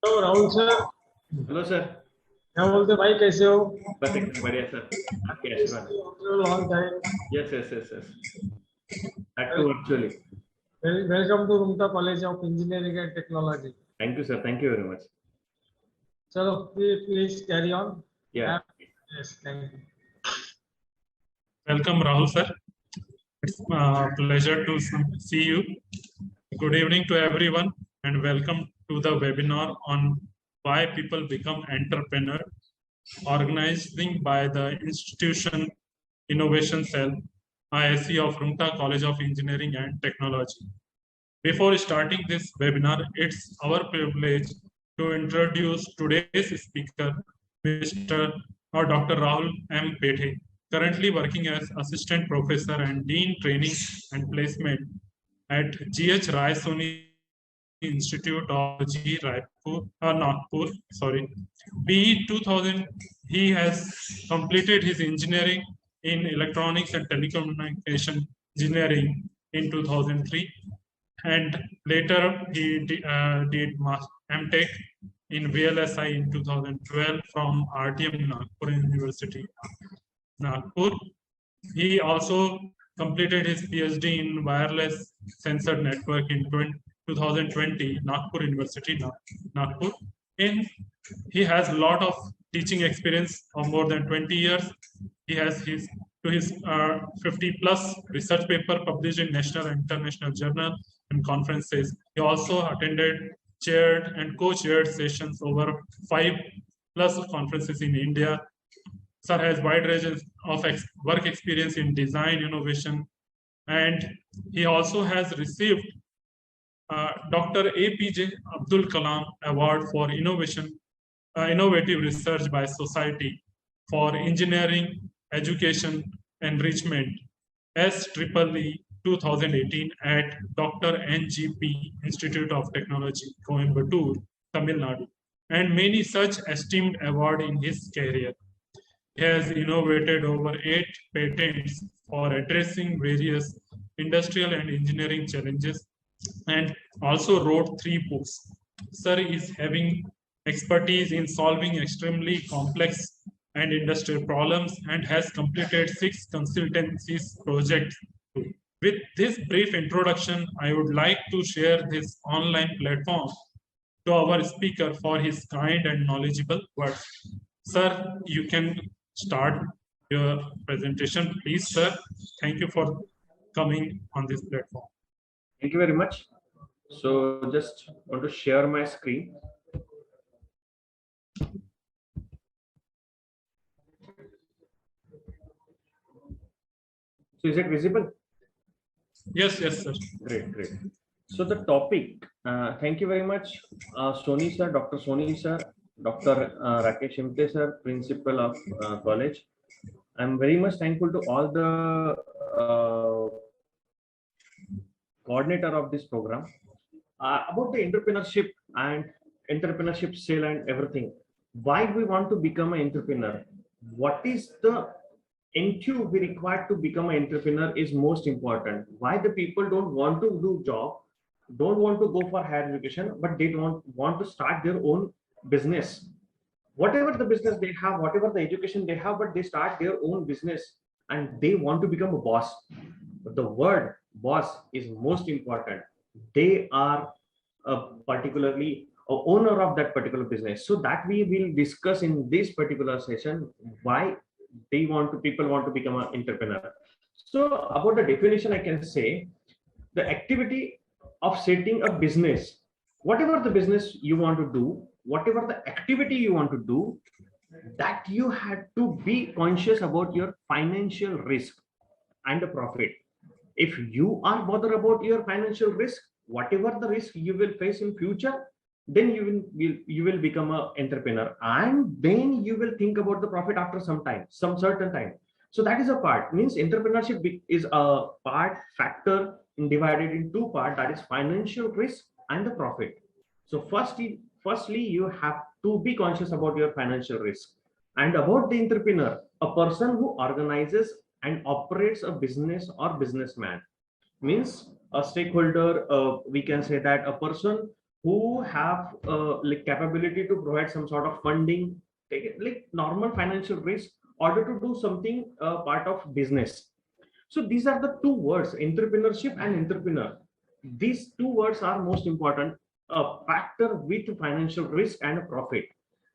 तो Rahul sir, hello sir. क्या बोलते भाई, कैसे हो? बस एकदम बढ़िया सर, आपके आशीर्वाद। Long time. Yes yes yes yes, that too virtually. Welcome to रूमता college of engineering and technology. Thank you sir, thank you very much. चलो please carry on. Yeah yes, thank you. Welcome, Rahul sir. It's a pleasure to see you. Good evening to everyone, and welcome to the webinar on why people become entrepreneur, organizing by the institution Innovation Cell, ISC of Rumta College of Engineering and Technology. Before starting this webinar, it's our privilege to introduce today's speaker, Mr. or Dr. Rahul M. Pethe, currently working as Assistant Professor and Dean Training and Placement at GH Rai Soni Institute of G. Nagpur. BE 2000, he has completed his engineering in electronics and telecommunication engineering in 2003, and later he did MTech in VLSI in 2012 from RTM Nagpur University, Nagpur. He also completed his PhD in wireless sensor network in 2020, Nagpur University, Nagpur. He has a lot of teaching experience of more than 20 years. He has his 50 plus research paper published in national and international journal and conferences. He also attended, chaired and co-chaired sessions over 5 plus conferences in India. Sir has wide range of work experience in design, innovation, and he also has received Dr. APJ Abdul Kalam Award for innovative research by Society for Engineering Education Enrichment, SEEE 2018 at Dr. NGP Institute of Technology, Coimbatore, Tamil Nadu, and many such esteemed awards in his career. He has innovated over 8 patents for addressing various industrial and engineering challenges, and also wrote 3 books. Sir is having expertise in solving extremely complex and industrial problems and has completed 6 consultancies projects. With this brief introduction, I would like to share this online platform to our speaker for his kind and knowledgeable words. Sir, you can start your presentation, please, sir. Thank you for coming on this platform. Thank you very much. So just want to share my screen. So is it visible? Yes, yes, sir. Great, great. So the topic, thank you very much, Soni sir, Dr. Soni sir, Dr. Rakesh Imte sir, principal of college. I'm very much thankful to all the coordinator of this program. About the entrepreneurship and entrepreneurship sale and everything. Why we want to become an entrepreneur? What is the NQ we required to become an entrepreneur is most important. Why the people don't want to do job, don't want to go for higher education, but they don't want to start their own business. Whatever the business they have, whatever the education they have, but they start their own business and they want to become a boss. But the word boss is most important. They are particularly a owner of that particular business. So that we will discuss in this particular session why people want to become an entrepreneur. So about the definition, I can say the activity of setting a business, whatever the business you want to do, whatever the activity you want to do, that you have to be conscious about your financial risk and the profit. If you are bothered about your financial risk, whatever the risk you will face in future, then you will become an entrepreneur, and then you will think about the profit after some time, some certain time. So that is a part. Means entrepreneurship is a part factor divided in 2 parts, that is financial risk and the profit. So firstly you have to be conscious about your financial risk. And about the entrepreneur, a person who organizes and operates a business or businessman, means a stakeholder. We can say that a person who have like capability to provide some sort of funding, take it like normal financial risk, order to do something part of business. So these are the two words, entrepreneurship and entrepreneur. These two words are most important factor with financial risk and profit.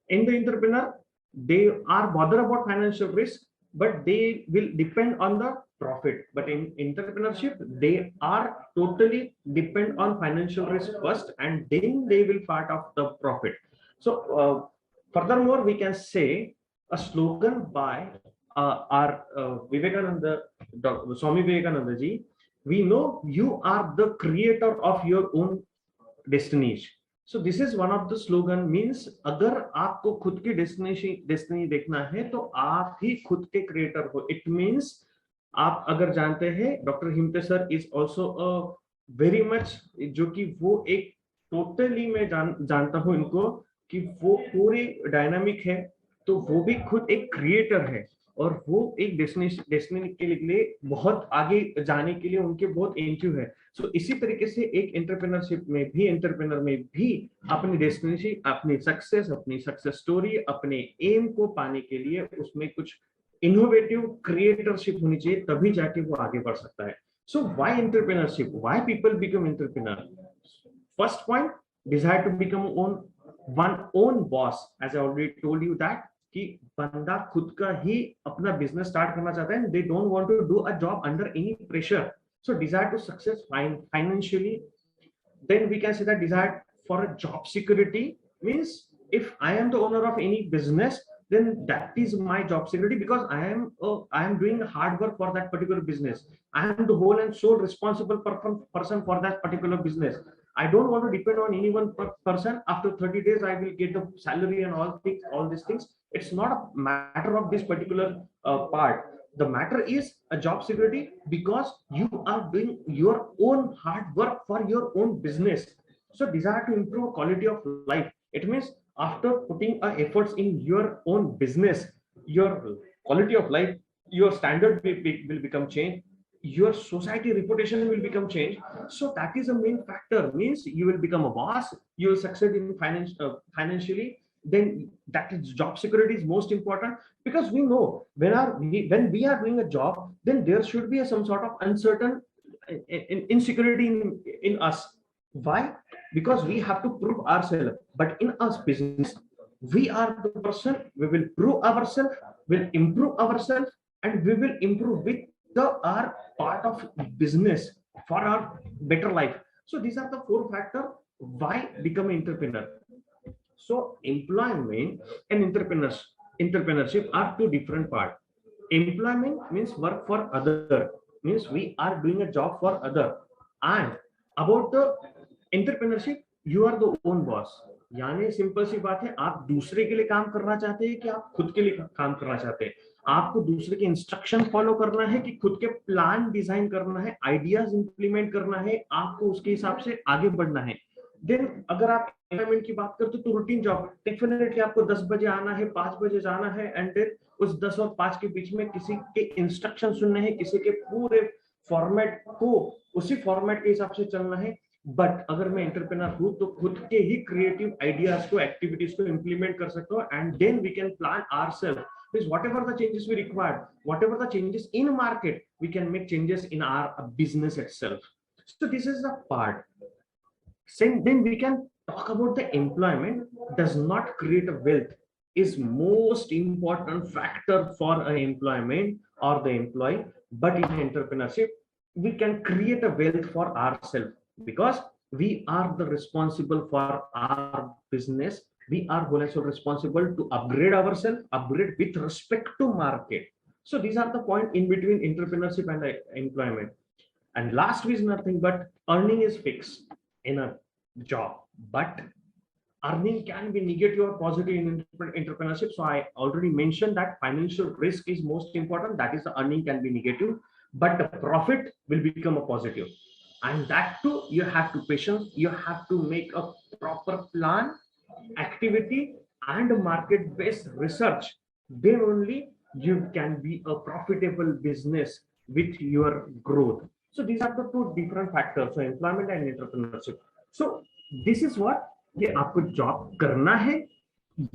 In the entrepreneur, they are bothered about financial risk, but they will depend on the profit. But in entrepreneurship, they are totally depend on financial risk first, and then they will part of the profit. So furthermore, we can say a slogan by our Vivekananda, Swami Vivekananda ji. We know you are the creator of your own destinies. So this is one of the slogan, means अगर आपको खुद की destiny देखना है तो आप ही खुद के क्रिएटर हो. इट मीन्स आप अगर जानते हैं doctor Himte sir is also very much, जो कि वो एक टोटली मैं जानता हूं इनको कि वो पूरे डायनामिक है, तो वो भी खुद एक क्रिएटर है और वो एक डेस्टिनी के लिए बहुत आगे जाने के लिए उनके बहुत इंट्यू है. सो इसी तरीके से एक एंटरप्रेन्योरशिप में भी, एंटरप्रेन्योर में भी अपनी डेस्टिनी, अपनी सक्सेस स्टोरी, अपने एम को पाने के लिए उसमें कुछ इनोवेटिव क्रिएटरशिप होनी चाहिए, तभी जाके वो आगे बढ़ सकता है. So why entrepreneurship, why people become entrepreneur? First point, desire to become one own boss. As I already told you that कि बंदा खुद का ही अपना बिजनेस स्टार्ट करना चाहता है. They don't want to do a job under any pressure. So desire to success financially. Then we can say that desire for a job security means if I am the owner of any business, then that is my job security, because I am doing hard work for that particular business. I am the whole and sole responsible person for that particular business. I don't want to depend on any one person. After 30 days, I will get the salary and all these things. It's not a matter of this particular part. The matter is a job security, because you are doing your own hard work for your own business. So desire to improve quality of life. It means after putting efforts in your own business, your quality of life, your standard will become changed, your society reputation will become changed. So that is a main factor, means you will become a boss, you will succeed in financially. Then that is job security is most important, because we know when we are doing a job, then there should be some sort of uncertain insecurity in us. Why? Because we have to prove ourselves. But in us business, we are the person, we will prove ourselves, will improve ourselves, and we will improve with our part of business for our better life. So these are the four factors why become an entrepreneur. So employment and entrepreneurship are two different parts. Employment means work for other, means we are doing a job for other. And about the entrepreneurship, you are the own boss. यानी simple सी बात है, आप दूसरे के लिए काम करना चाहते हैं कि आप खुद के लिए काम करना चाहते हैं. आपको दूसरे के इंस्ट्रक्शन फॉलो करना है कि खुद के प्लान डिजाइन करना है, आइडियाज इंप्लीमेंट करना है, आपको उसके हिसाब से आगे बढ़ना है. देन अगर आप एम्प्लॉयमेंट की बात करते हो तो रूटीन जॉब, डेफिनेटली आपको 10 बजे आना है, 5 बजे जाना है, एंड देन उस 10 और 5 के बीच में किसी के इंस्ट्रक्शन सुनने हैं, किसी के पूरे फॉर्मेट को उसी फॉर्मेट के हिसाब से चलना है. बट अगर मैं एंटरप्रेन्योर हूं तो खुद के ही क्रिएटिव आइडियाज को, एक्टिविटीज को इंप्लीमेंट कर सकता हूं, and then we can plan ourselves. Because whatever the changes we require, whatever the changes in market, we can make changes in our business itself. So this is the part. Then we can talk about the employment does not create a wealth, is most important factor for an employment or the employee. But in entrepreneurship, we can create a wealth for ourselves, because we are the responsible for our business. We are also responsible to upgrade ourselves, upgrade with respect to market. So these are the point in between entrepreneurship and employment. And last is nothing but earning is fixed in a job, but earning can be negative or positive in entrepreneurship. So I already mentioned that financial risk is most important. That is, the earning can be negative, but the profit will become a positive. And that too, you have to patience, you have to make a proper plan, activity, and market based research. Then only you can be a profitable business with your growth. So these are the two different factors, so employment and entrepreneurship. So this is what, कि आपको job करना है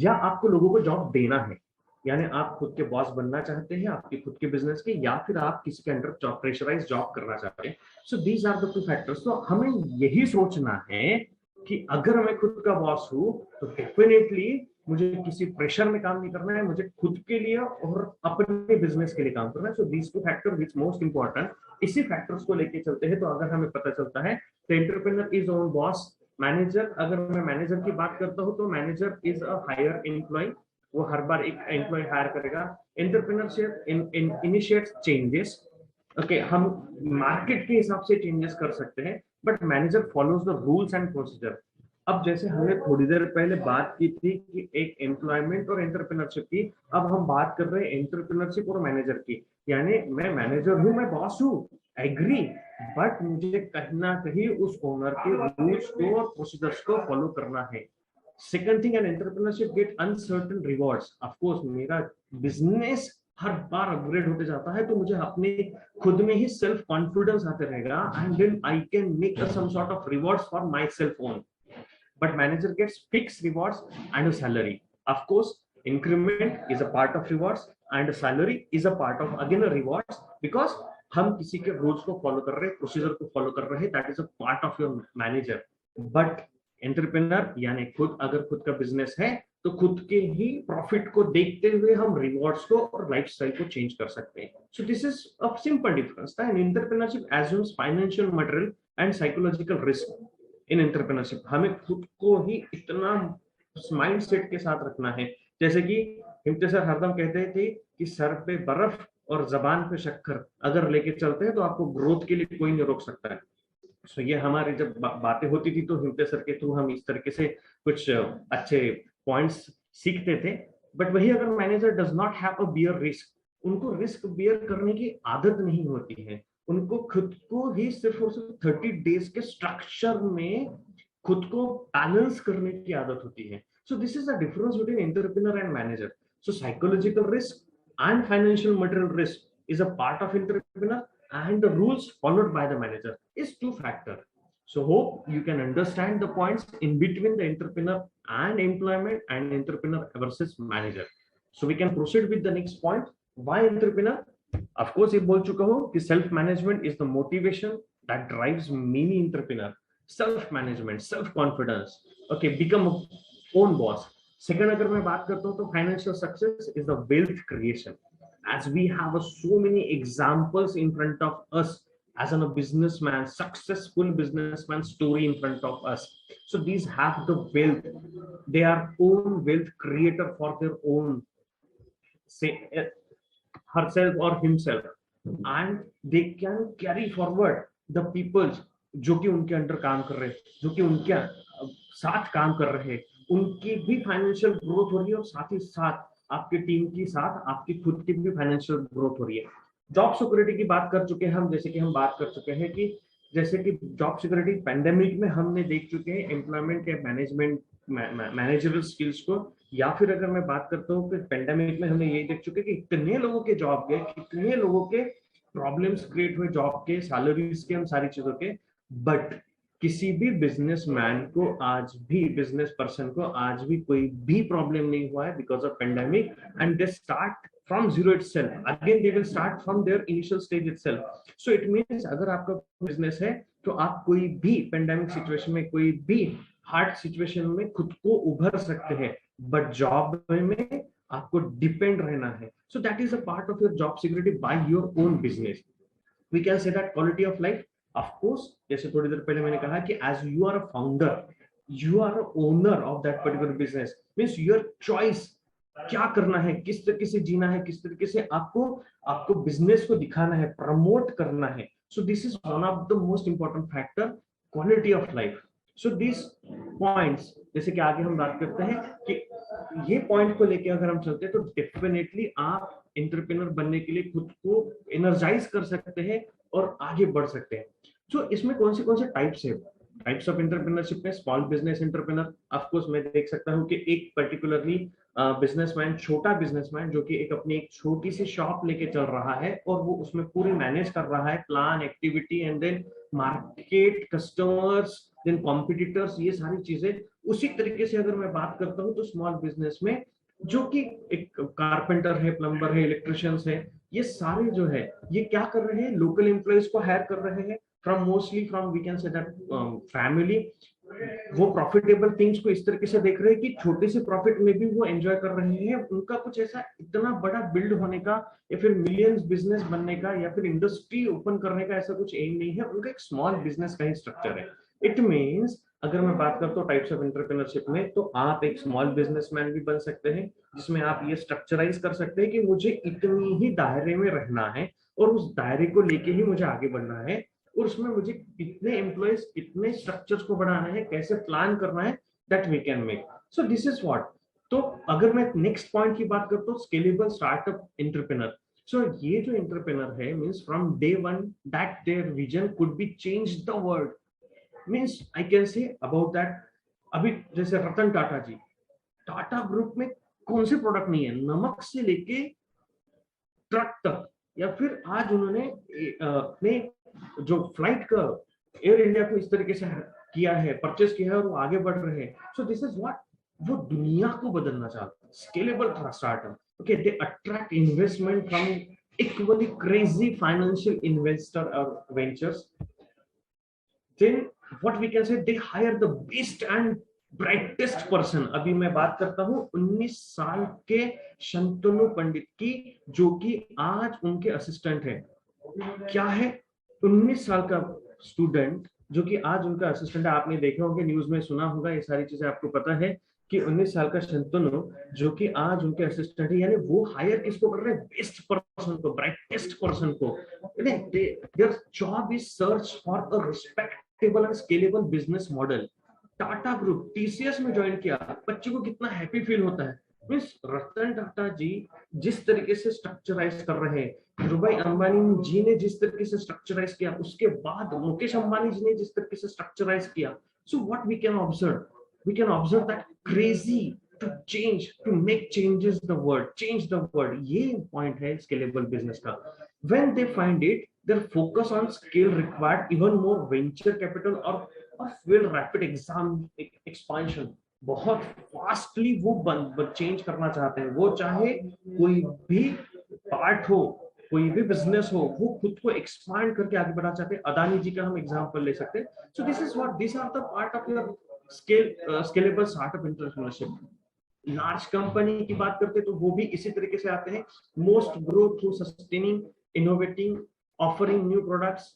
या आपको लोगों को job देना है, यानी आप खुद के बॉस बनना चाहते हैं आपके खुद के बिजनेस के, या फिर आप किसी के अंडर जॉब प्रेशराइज जॉब करना चाहते हैं. So these are the two factors. तो हमें यही सोचना है कि अगर मैं खुद का बॉस हूं तो डेफिनेटली मुझे किसी प्रेशर में काम नहीं करना है, मुझे खुद के लिए और अपने बिजनेस के लिए काम करना है. So these two factor which most important. इसी फैक्टर्स को लेके चलते हैं. तो अगर हमें पता चलता है तो entrepreneur is own boss. Manager, अगर मैं मैनेजर की बात करता हूँ तो manager is a higher employ, वो हर बार एक एम्प्लॉय हायर करेगा. Entrepreneurship initiates changes. ओके, हम मार्केट के हिसाब से चेंजेस कर सकते हैं, but manager follows the rules and procedure. अब जैसे हमने थोड़ी देर पहले बात की थी कि एक एम्प्लॉयमेंट और एंटरप्रेन्योरशिप की, अब हम बात कर रहे हैं एंटरप्रेन्योरशिप और मैनेजर की. यानी मैं मैनेजर हूं, मैं बॉस हूं, एग्री, बट मुझे कहीं ना कहीं उस ओनर के रूल्स को और प्रोसीजर्स को फॉलो करना है. Second thing, an entrepreneurship get uncertain rewards. Of course मेरा बिजनेस हर बार अपग्रेड होते जाता है, तो मुझे अपने खुद में ही सेल्फ कॉन्फिडेंस आते रहेगा, and then I can make some sort of rewards for my self own. But manager gets fixed rewards and a salary. Of course, increment is a part of rewards and salary is a part of again a rewards, because हम किसी के rules को follow कर रहे हैं, procedure को follow कर रहे हैं, that is a part of your manager. But entrepreneur यानी खुद, अगर खुद का बिजनेस है तो खुद के ही प्रॉफिट को देखते हुए हम रिवॉर्ड्स को और लाइफस्टाइल को चेंज कर सकते हैं. So this is a simple difference. And entrepreneurship assumes financial, material and psychological risk. In entrepreneurship हमें खुद को ही इतना माइंड सेट के साथ रखना है. जैसे कि हिमते सर हरदम कहते थे कि सर पे बर्फ और जबान पे शक्कर अगर लेके चलते हैं तो आपको ग्रोथ के लिए कोई नहीं रोक सकता है. सो ये हमारी जब बातें होती थी तो हिमते सर के थ्रू हम इस तरीके से कुछ अच्छे पॉइंट्स सीखते थे. बट वही अगर manager does not have a bear risk, उनको रिस्क बियर करने की आदत नहीं होती है, उनको खुद को ही सिर्फ और सिर्फ 30 डेज के स्ट्रक्चर में खुद को बैलेंस करने की आदत होती है. So this is the difference between entrepreneur and manager. So psychological risk and financial material risk is a part of entrepreneur, and the rules followed by the manager is two factor. So hope you can understand the points in between the entrepreneur and employment and entrepreneur versus manager. So we can proceed with the next point. Why entrepreneur? Of course, ये बोल चुका हूँ कि self management is the motivation that drives many entrepreneur. Self management, self confidence. Okay, become a own boss. Second, अगर मैं बात करता हूँ तो financial success is the wealth creation. As we have so many examples in front of us as a businessman, successful businessman story in front of us. So these have the wealth, they are own wealth creator for their own, say herself or himself, and they can carry forward the people जो कि उनके under काम कर रहे हैं, जो कि उनके साथ काम कर रहे हैं, उनकी भी फाइनेंशियल ग्रोथ हो रही है और साथ ही साथ आपकी टीम के साथ आपकी खुद की भी फाइनेंशियल ग्रोथ हो रही है. जॉब सिक्योरिटी की बात कर चुके हैं हम, जैसे कि हम बात कर चुके हैं कि जैसे कि जॉब सिक्योरिटी पैंडेमिक में हमने देख चुके हैं एम्प्लॉयमेंट के मैनेजमेंट मैनेजरल स्किल्स को, या फिर अगर मैं बात करता हूँ कि पैंडेमिक में हमने ये देख चुके कि कितने लोगों के जॉब गए, कितने लोगों के प्रॉब्लम्स क्रिएट हुए जॉब के, सैलरीज के, उन सारी चीजों के. बट किसी भी बिजनेसमैन को आज भी, बिजनेस पर्सन को आज भी कोई भी प्रॉब्लम नहीं हुआ है because of pandemic, and they start from zero itself. Again they will start from their initial stage itself. So it means अगर आपका बिजनेस है तो आप कोई भी पेंडेमिक सिचुएशन में, कोई भी हार्ड सिचुएशन में खुद को उभर सकते हैं, बट जॉब में आपको डिपेंड रहना है. So that is a part of your job security by your own business. We can say that quality of life. Of course, जैसे थोड़ी देर पहले मैंने कहा कि as you are a founder, you are a owner of that particular business. Means your choice क्या करना है, किस तरीके से जीना है, किस तरीके से आपको बिजनेस को दिखाना है, प्रमोट करना है. So this is one of the most important factor, quality of life. So these points, जैसे कि आगे हम बात करते हैं कि ये पॉइंट को लेके अगर हम चलते हैं तो डेफिनेटली आप एंटरप्रेन्योर बनने के लिए खुद को एनर्जाइज कर सकते हैं और आगे बढ़ सकते हैं. सो इसमें कौन से टाइप्स है, टाइप्स ऑफ एंटरप्रेन्योरशिप में small business entrepreneur. Of course मैं देख सकता हूँ कि एक पर्टिकुलरली बिजनेसमैन, छोटा बिजनेसमैन जो कि अपनी एक छोटी सी शॉप लेके चल रहा है और वो उसमें पूरी मैनेज कर रहा है, plan, activity and then market, customers then competitors, ये सारी चीजें। उसी तरीके से अगर मैं बात करता हूँ तो स्मॉल बिजनेस में जो कि एक कारपेंटर है, प्लम्बर है, इलेक्ट्रिशियंस है, ये सारे जो है ये क्या कर रहे हैं, लोकल एम्प्लॉयज को हायर कर रहे हैं from mostly from we can say that family. वो प्रॉफिटेबल थिंग्स को इस तरीके से देख रहे हैं कि छोटे से प्रॉफिट में भी वो एंजॉय कर रहे हैं। उनका कुछ ऐसा इतना बड़ा बिल्ड होने का या फिर मिलियंस बिजनेस बनने का या फिर इंडस्ट्री ओपन करने का ऐसा कुछ एम नहीं है, उनका एक स्मॉल बिजनेस का ही स्ट्रक्चर है। इट मीन्स अगर मैं बात करता हूँ टाइप्स ऑफ एंटरप्रेन्योरशिप में, तो आप एक स्मॉल बिजनेसमैन भी बन सकते हैं, जिसमें आप ये स्ट्रक्चराइज कर सकते हैं कि मुझे इतनी ही दायरे में रहना है और उस दायरे को लेके ही मुझे आगे बढ़ना है, और उसमें मुझे कितने एम्प्लॉयज, कितने स्ट्रक्चर्स को बढ़ाना है, कैसे प्लान करना है, that we can make. So this is what. तो अगर मैं नेक्स्ट पॉइंट की बात करता हूँ, स्केलेबल स्टार्टअप एंटरप्रेन्योर। सो ये जो एंटरप्रेन्योर है means from day one that their vision could be change the world. Means I can say about that, अभी जैसे रतन टाटा जी, टाटा ग्रुप में कौन से प्रोडक्ट नहीं है, नमक से लेके ट्रक तक, या फिर आज उन्होंने अपने जो फ्लाइट का एयर इंडिया को इस तरीके से किया है, परचेस किया है और वो आगे बढ़ रहे हैं। सो दिस इज व्हाट, वो दुनिया को बदलना चाहते हैं। Scalable startup, okay, they attract investment from equally crazy financial investor और ventures. Then what we can say, they hire the best and brightest person. अभी मैं बात करता हूँ 19 साल के शंतनु पंडित की, जो कि आज उनके असिस्टेंट है। क्या है, 19 साल का स्टूडेंट जो कि आज उनका असिस्टेंट है। आपने देखे होंगे, न्यूज में सुना होगा, ये सारी चीजें आपको पता है कि 19 साल का शंतनु जो कि आज उनके असिस्टेंट है, यानी वो हायर किसको कर रहे हैं, बेस्ट पर्सन को, ब्राइटेस्ट पर्सन को। Their job is search for a respectable and scalable business model. Tata group TCS में ज्वाइन किया, बच्चे को कितना हैप्पी फील होता है। मीन्स रतन टाटा जी जिस तरीके से स्ट्रक्चराइज कर रहे हैं, धीरूभाई अंबानी जी ने जिस तरीके से स्ट्रक्चराइज किया, उसके बाद मुकेश अंबानी जी ने जिस तरीके से स्ट्रक्चराइज किया, so what we can observe, we can observe that crazy to change, to make changes the world, change the world. ये point है scalable business का। When they find it, their focus on scale required even more venture capital और fuel rapid expansion। बहुत fastly वो change करना चाहते हैं। वो चाहे कोई भी पार्ट हो, कोई भी बिजनेस हो, वो खुद को एक्सपांड करके आगे बढ़ा चाहते हैं। अदानी जी का हम एग्जांपल ले सकते हैं। So this is what, this are the part of your scalable startup entrepreneurship. Large company की बात करते हैं तो वो भी इसी तरीके से आते हैं। Most grow through sustaining, innovating, offering new products,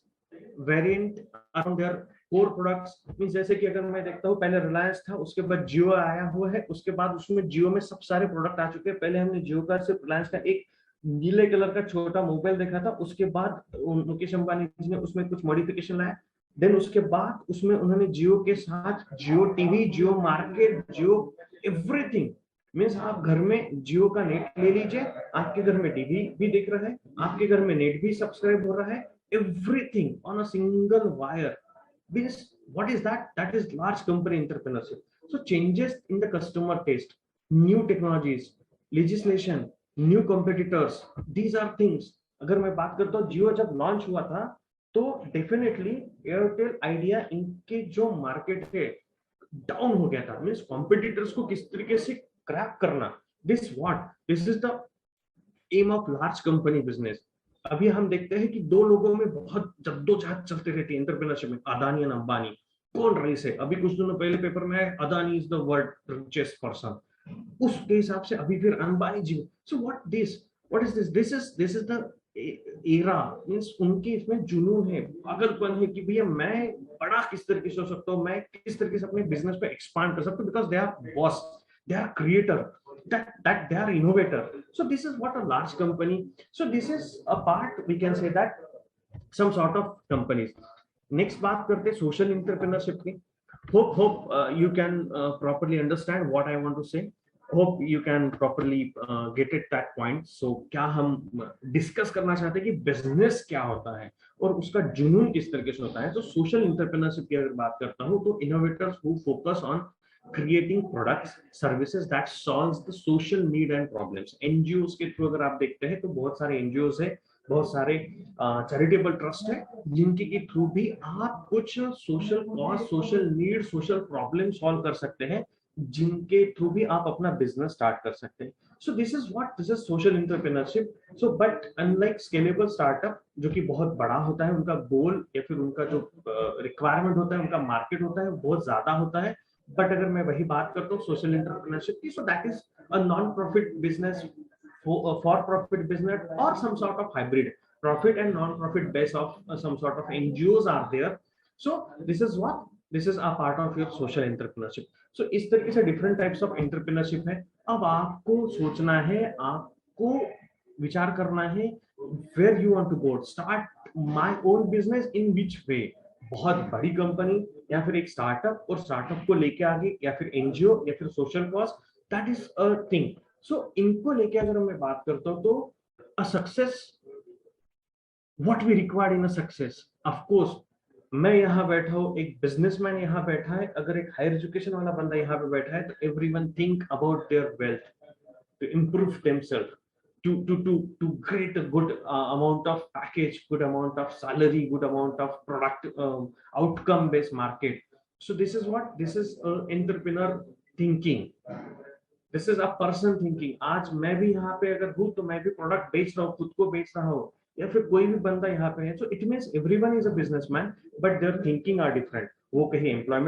variant around there core products. Means जैसे कि अगर मैं देखता हूँ, पहले रिलायंस था, उसके बाद जियो आया हुआ है, उसके बाद उसमें जियो में सब सारे प्रोडक्ट आ चुके हैं। पहले हमने जियो का, सिर्फ रिलायंस का एक नीले कलर का छोटा मोबाइल देखा था, उसके बाद मुकेश अंबानी जी ने उसमें कुछ मॉडिफिकेशन लाया। देन उसके बाद उसमें उन्होंने जियो के साथ जियो टीवी, जियो मार्केट, जियो एवरीथिंग। मीन्स आप घर में जियो का नेट ले लीजिए, आपके घर में टीवी भी देख रहा है, आपके घर में नेट भी सब्सक्राइब हो रहा है, everything on a single wire. Means what is that? That is large company entrepreneurship. So changes in the customer taste, new technologies, legislation, new competitors, these are things. अगर मैं बात करता हूँ, जियो जब लॉन्च हुआ था तो डेफिनेटली एयरटेल, आइडिया, इनके जो मार्केट है डाउन हो गया था। मीन्स कॉम्पिटिटर्स को किस तरीके से क्रैक करना, this is the aim of large company business. अभी हम देखते हैं कि दो लोगों में बहुत जद्दोजहद चलती रहती है एंटरप्रेन्योरशिप में, अदानी और अंबानी। कौन रेस है? अभी कुछ दिनों पहले पेपर में आया, Adani is the world richest person, उसके हिसाब से अभी फिर Ambani ji. So what is this is the era. Means उनके इसमें जुनून है, पागलपन है कि भैया मैं बड़ा किस तरीके से हो सकता हूँ, मैं किस तरीके से अपने बिजनेस पे एक्सपांड कर सकता हूँ, because they are boss, they are creator, that they are innovator. So this is what a large company, so this is a part, we can say that some sort of companies. Next बात करते हैं social entrepreneurship की। Hope you can properly understand what I want to say. Hope you can properly get at that point. So क्या हम discuss करना चाहते हैं कि बिजनेस क्या होता है और उसका जुनून किस तरीके से होता है। तो सोशल इंटरप्रेन्योरशिप की अगर बात करता हूँ तो innovators who focus on creating products, services that solves the social need and problems. NGOs के थ्रू अगर आप देखते हैं तो बहुत सारे NGOs है बहुत सारे चैरिटेबल ट्रस्ट है जिनके के थ्रू भी आप कुछ social cause, social need, social problem solve कर सकते हैं, जिनके थ्रू भी आप अपना बिजनेस स्टार्ट कर सकते हैं. So this is social entrepreneurship. So but unlike scalable startup जो कि बहुत बड़ा होता है, उनका गोल या फिर उनका जो रिक्वायरमेंट होता है, उनका मार्केट होता है, बहुत ज्यादा होता है. बट अगर मैं वही बात करता हूँ सोशल एंटरप्रेन्योरशिप की, सो that is a non profit business, for profit business, or some sort of hybrid profit and non-profit base of some sort of NGOs are there. So this is a part of your social entrepreneurship. So इस तरीके से different types of entrepreneurship है. अब आपको सोचना है, आपको विचार करना है where you want to go, start my own business in which way. बहुत बड़ी कंपनी या फिर एक स्टार्टअप, और स्टार्टअप को लेके आगे, या फिर एनजीओ, या फिर social cause, that is a thing. So इनको लेके अगर मैं बात करता हूं तो a success, what we required in a success. Of course मैं यहाँ बैठा हूँ, एक बिजनेसमैन यहाँ बैठा है, अगर एक हायर एजुकेशन वाला बंदा यहाँ पे बैठा है, तो everyone think about their wealth, to improve themselves, to create a good amount of package, good amount of salary, good amount of product, outcome based market. So this is entrepreneur thinking. This is a person thinking. आज मैं भी यहाँ पे अगर हूँ तो मैं भी प्रोडक्ट बेच रहा हूँ, खुद को बेच रहा हूँ, या फिर कोई भी बंदा यहाँ पे है. So it means everyone is a businessman, but their thinking are different. वो कहीं एम्प्लॉय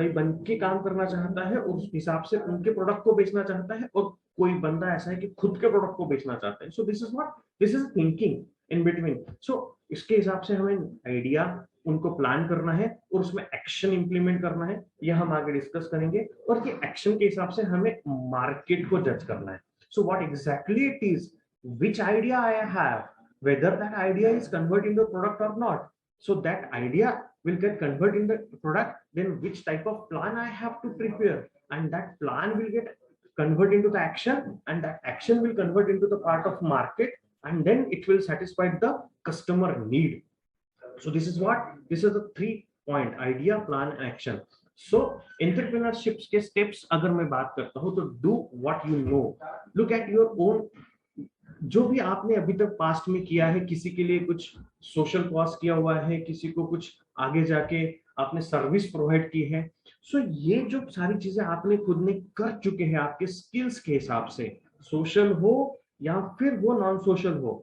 बन के काम करना चाहता है और उस हिसाब से उनके प्रोडक्ट को बेचना चाहता है, और कोई बंदा ऐसा है कि खुद के प्रोडक्ट को बेचना चाहता है. So this is thinking in between. So इसके हिसाब से हमें आइडिया उनको प्लान करना है और उसमें एक्शन इंप्लीमेंट करना है, यह हम आगे डिस्कस करेंगे. और ये एक्शन के हिसाब से हमें मार्केट को जज करना है. So what exactly it is, which idea I have, whether that idea is converted into product or not. So that idea will get converted in the product, then which type of plan I have to prepare, and that plan will get converted into the action, and that action will convert into the part of market, and then it will satisfy the customer need. So this is the 3 point: idea, plan, action. So entrepreneurship के steps अगर मैं बात करता हूँ तो do what you know, look at your own, जो भी आपने अभी तक पास्ट में किया है, किसी के लिए कुछ सोशल कॉज किया हुआ है, किसी को कुछ आगे जाके आपने सर्विस प्रोवाइड की है. सो ये जो सारी चीजें आपने खुद ने कर चुके हैं आपके स्किल्स के हिसाब से, सोशल हो या फिर वो नॉन सोशल हो,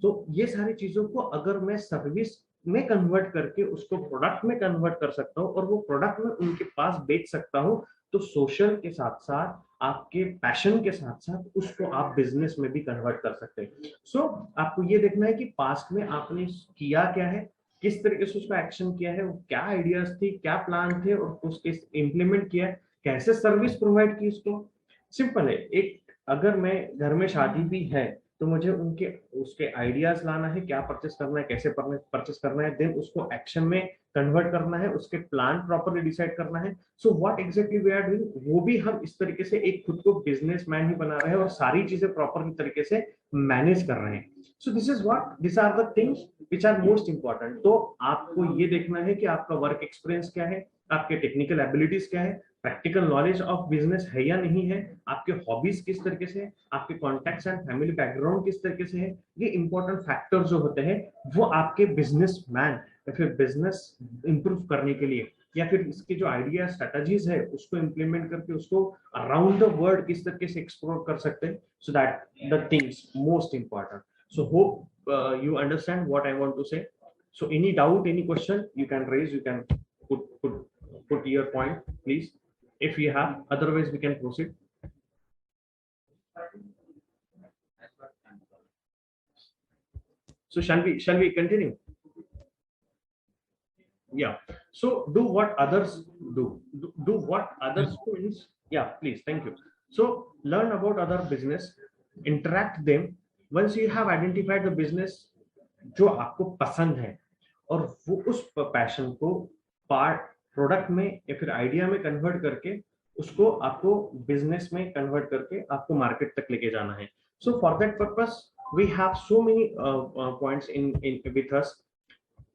तो ये सारी चीजों को अगर मैं सर्विस में कन्वर्ट करके उसको प्रोडक्ट में कन्वर्ट कर सकता हूँ और वो प्रोडक्ट में उनके पास बेच सकता हूँ, तो सोशल के साथ साथ आपके पैशन के साथ साथ उसको आप बिजनेस में भी कन्वर्ट कर सकते हैं. सो आपको ये देखना है कि पास्ट में आपने किया क्या है, किस तरीके से उसका एक्शन किया है, क्या आइडियाज थी, क्या प्लान थे, और उसके इम्प्लीमेंट किया है, कैसे सर्विस प्रोवाइड की. इसको सिंपल है. एक अगर मैं घर में शादी भी है तो मुझे उसके आइडियाज लाना है, क्या परचेस करना है, कैसे परचेस करना है, देन उसको एक्शन में कन्वर्ट करना है, उसके प्लान प्रॉपर्ली डिसाइड करना है. So what exactly we are doing, वो भी हम इस तरीके से एक खुद को बिजनेसमैन ही बना रहे हैं और सारी चीजें प्रॉपर तरीके से मैनेज कर रहे हैं. So this are the things which are most important. तो आपको ये देखना है कि आपका वर्क एक्सपीरियंस क्या है, आपके टेक्निकल एबिलिटीज क्या है, प्रैक्टिकल नॉलेज ऑफ बिजनेस है या नहीं है, आपके हॉबीज किस तरीके से, आपके कॉन्टैक्ट्स एंड फैमिली बैकग्राउंड किस तरीके से है. ये इंपॉर्टेंट फैक्टर जो होते हैं वो आपके बिजनेसमैन या फिर बिजनेस इंप्रूव करने के लिए, या फिर इसके जो आइडिया स्ट्रेटजीज है उसको इंप्लीमेंट करके उसको अराउंड द वर्ल्ड किस तरीके से एक्सप्लोर कर सकते हैं. So that the things most important. So hope you understand what I want to say. So any doubt, any question you can raise, you can put your point please if you have, otherwise we can proceed. So shall we continue? Yeah. So do what others do. Do what others do means, yeah, please, thank you. So learn about other business, interact them. Once you have identified the business जो आपको पसंद है और वो उस passion को part product में या फिर आइडिया में कन्वर्ट करके उसको आपको बिजनेस में कन्वर्ट करके आपको मार्केट तक लेके जाना है. So for that purpose we have so many points in with us.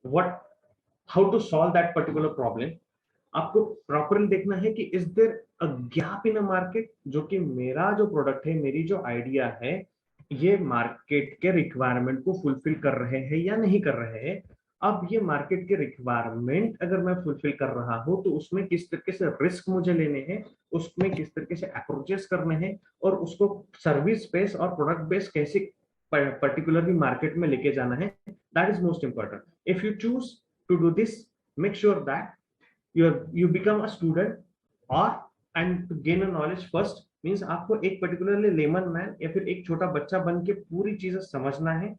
What how to solve that particular problem. आपको प्रॉपरली देखना है कि is there a gap in a market, जो कि मेरा जो प्रोडक्ट है, मेरी जो आइडिया है, ये मार्केट के रिक्वायरमेंट को फुलफिल कर रहे हैं या नहीं कर रहे हैं। अब ये मार्केट के रिक्वायरमेंट अगर मैं फुलफिल कर रहा हूँ तो उसमें किस तरीके से रिस्क मुझे लेने हैं, उसमें किस तरीके से अप्रोचेस करने हैं, और उसको सर्विस बेस और प्रोडक्ट बेस कैसे पर्टिकुलरली मार्केट में लेके जाना है, that is most important. If you choose to do this, make sure that you become a student or and to gain a knowledge first means आपको एक particularly lemon man या फिर एक छोटा बच्चा बन के पूरी चीजें समझना है,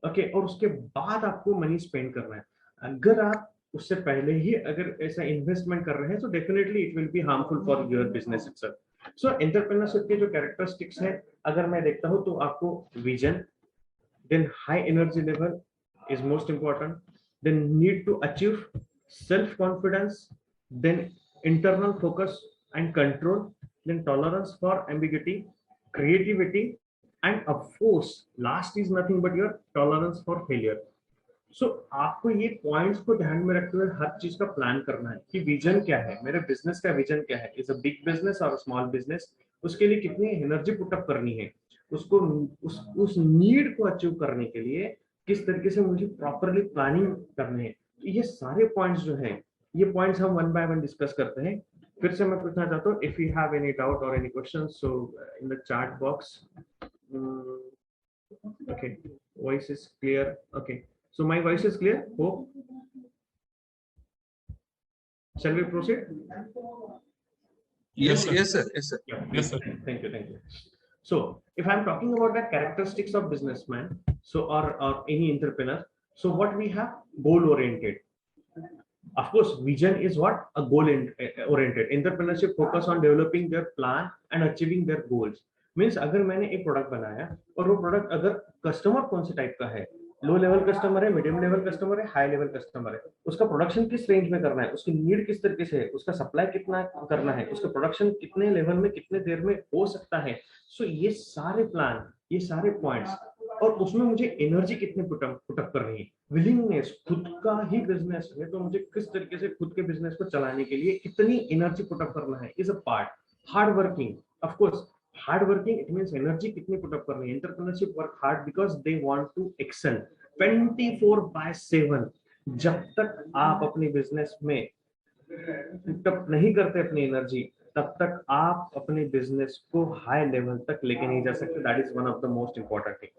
ओके, और उसके बाद आपको मनी स्पेंड करना है। अगर आप उससे पहले ही अगर ऐसा इन्वेस्टमेंट कर रहे हैं तो definitely it will be harmful for your business itself. So entrepreneurship के जो कैरेक्टरिस्टिक्स है अगर मैं देखता हूँ तो आपको vision, then high energy level is most important, then need to achieve self confidence, then internal focus and control, then tolerance for ambiguity, creativity, and of course last is nothing but your tolerance for failure. सो आपको ये points को ध्यान में रखते हुए हर चीज का plan करना है कि विजन क्या है, मेरे बिजनेस का विजन क्या है, इज अ बिग बिजनेस और स्मॉल बिजनेस, उसके लिए कितनी एनर्जी पुटअप करनी है, उसको उस नीड को अचीव करने के लिए किस तरीके से मुझे प्रॉपरली प्लानिंग करनी है। ये सारे पॉइंट्स जो है ये पॉइंट्स हम वन बाय वन डिस्कस करते हैं। फिर से मैं पूछना चाहता हूँ, if you have any doubt और any question so in the chat box. Okay, voice is clear, okay, so my voice is clear, hope. Shall we proceed? Yes, sir. Yes, sir. Yes, sir. Yeah, Yes, sir. thank you. So if I'm talking about the characteristics of businessman, so or any entrepreneur, so what we have, goal oriented. Of course vision is what, a goal oriented. Entrepreneurship focus on developing their plan and achieving their goals. Means अगर मैंने एक product बनाया और वो product अगर customer कौन से type का है, लो लेवल कस्टमर है, मीडियम लेवल कस्टमर है, हाई लेवल कस्टमर है, उसका प्रोडक्शन किस रेंज में करना है, उसकी नीड किस तरीके से है, उसका सप्लाई कितना करना है, उसका प्रोडक्शन कितने लेवल में कितने देर में हो सकता है। सो ये सारे प्लान, ये सारे पॉइंट्स, और उसमें मुझे एनर्जी कितनी पुटअप करनी है, विलिंगनेस, खुद का ही बिजनेस है तो मुझे किस तरीके से खुद के बिजनेस को चलाने के लिए कितनी एनर्जी पुटअप करना है, is a part. Hard working, of course hard working, it means energy कितनी पुटअप करनी है। Entrepreneurship work hard because they want to excel 24/7। जब तक आप अपने बिजनेस में पुटअप नहीं करते अपनी एनर्जी, तब तक आप अपने बिजनेस को हाई लेवल तक लेके नहीं जा सकते। That is one of the most important thing.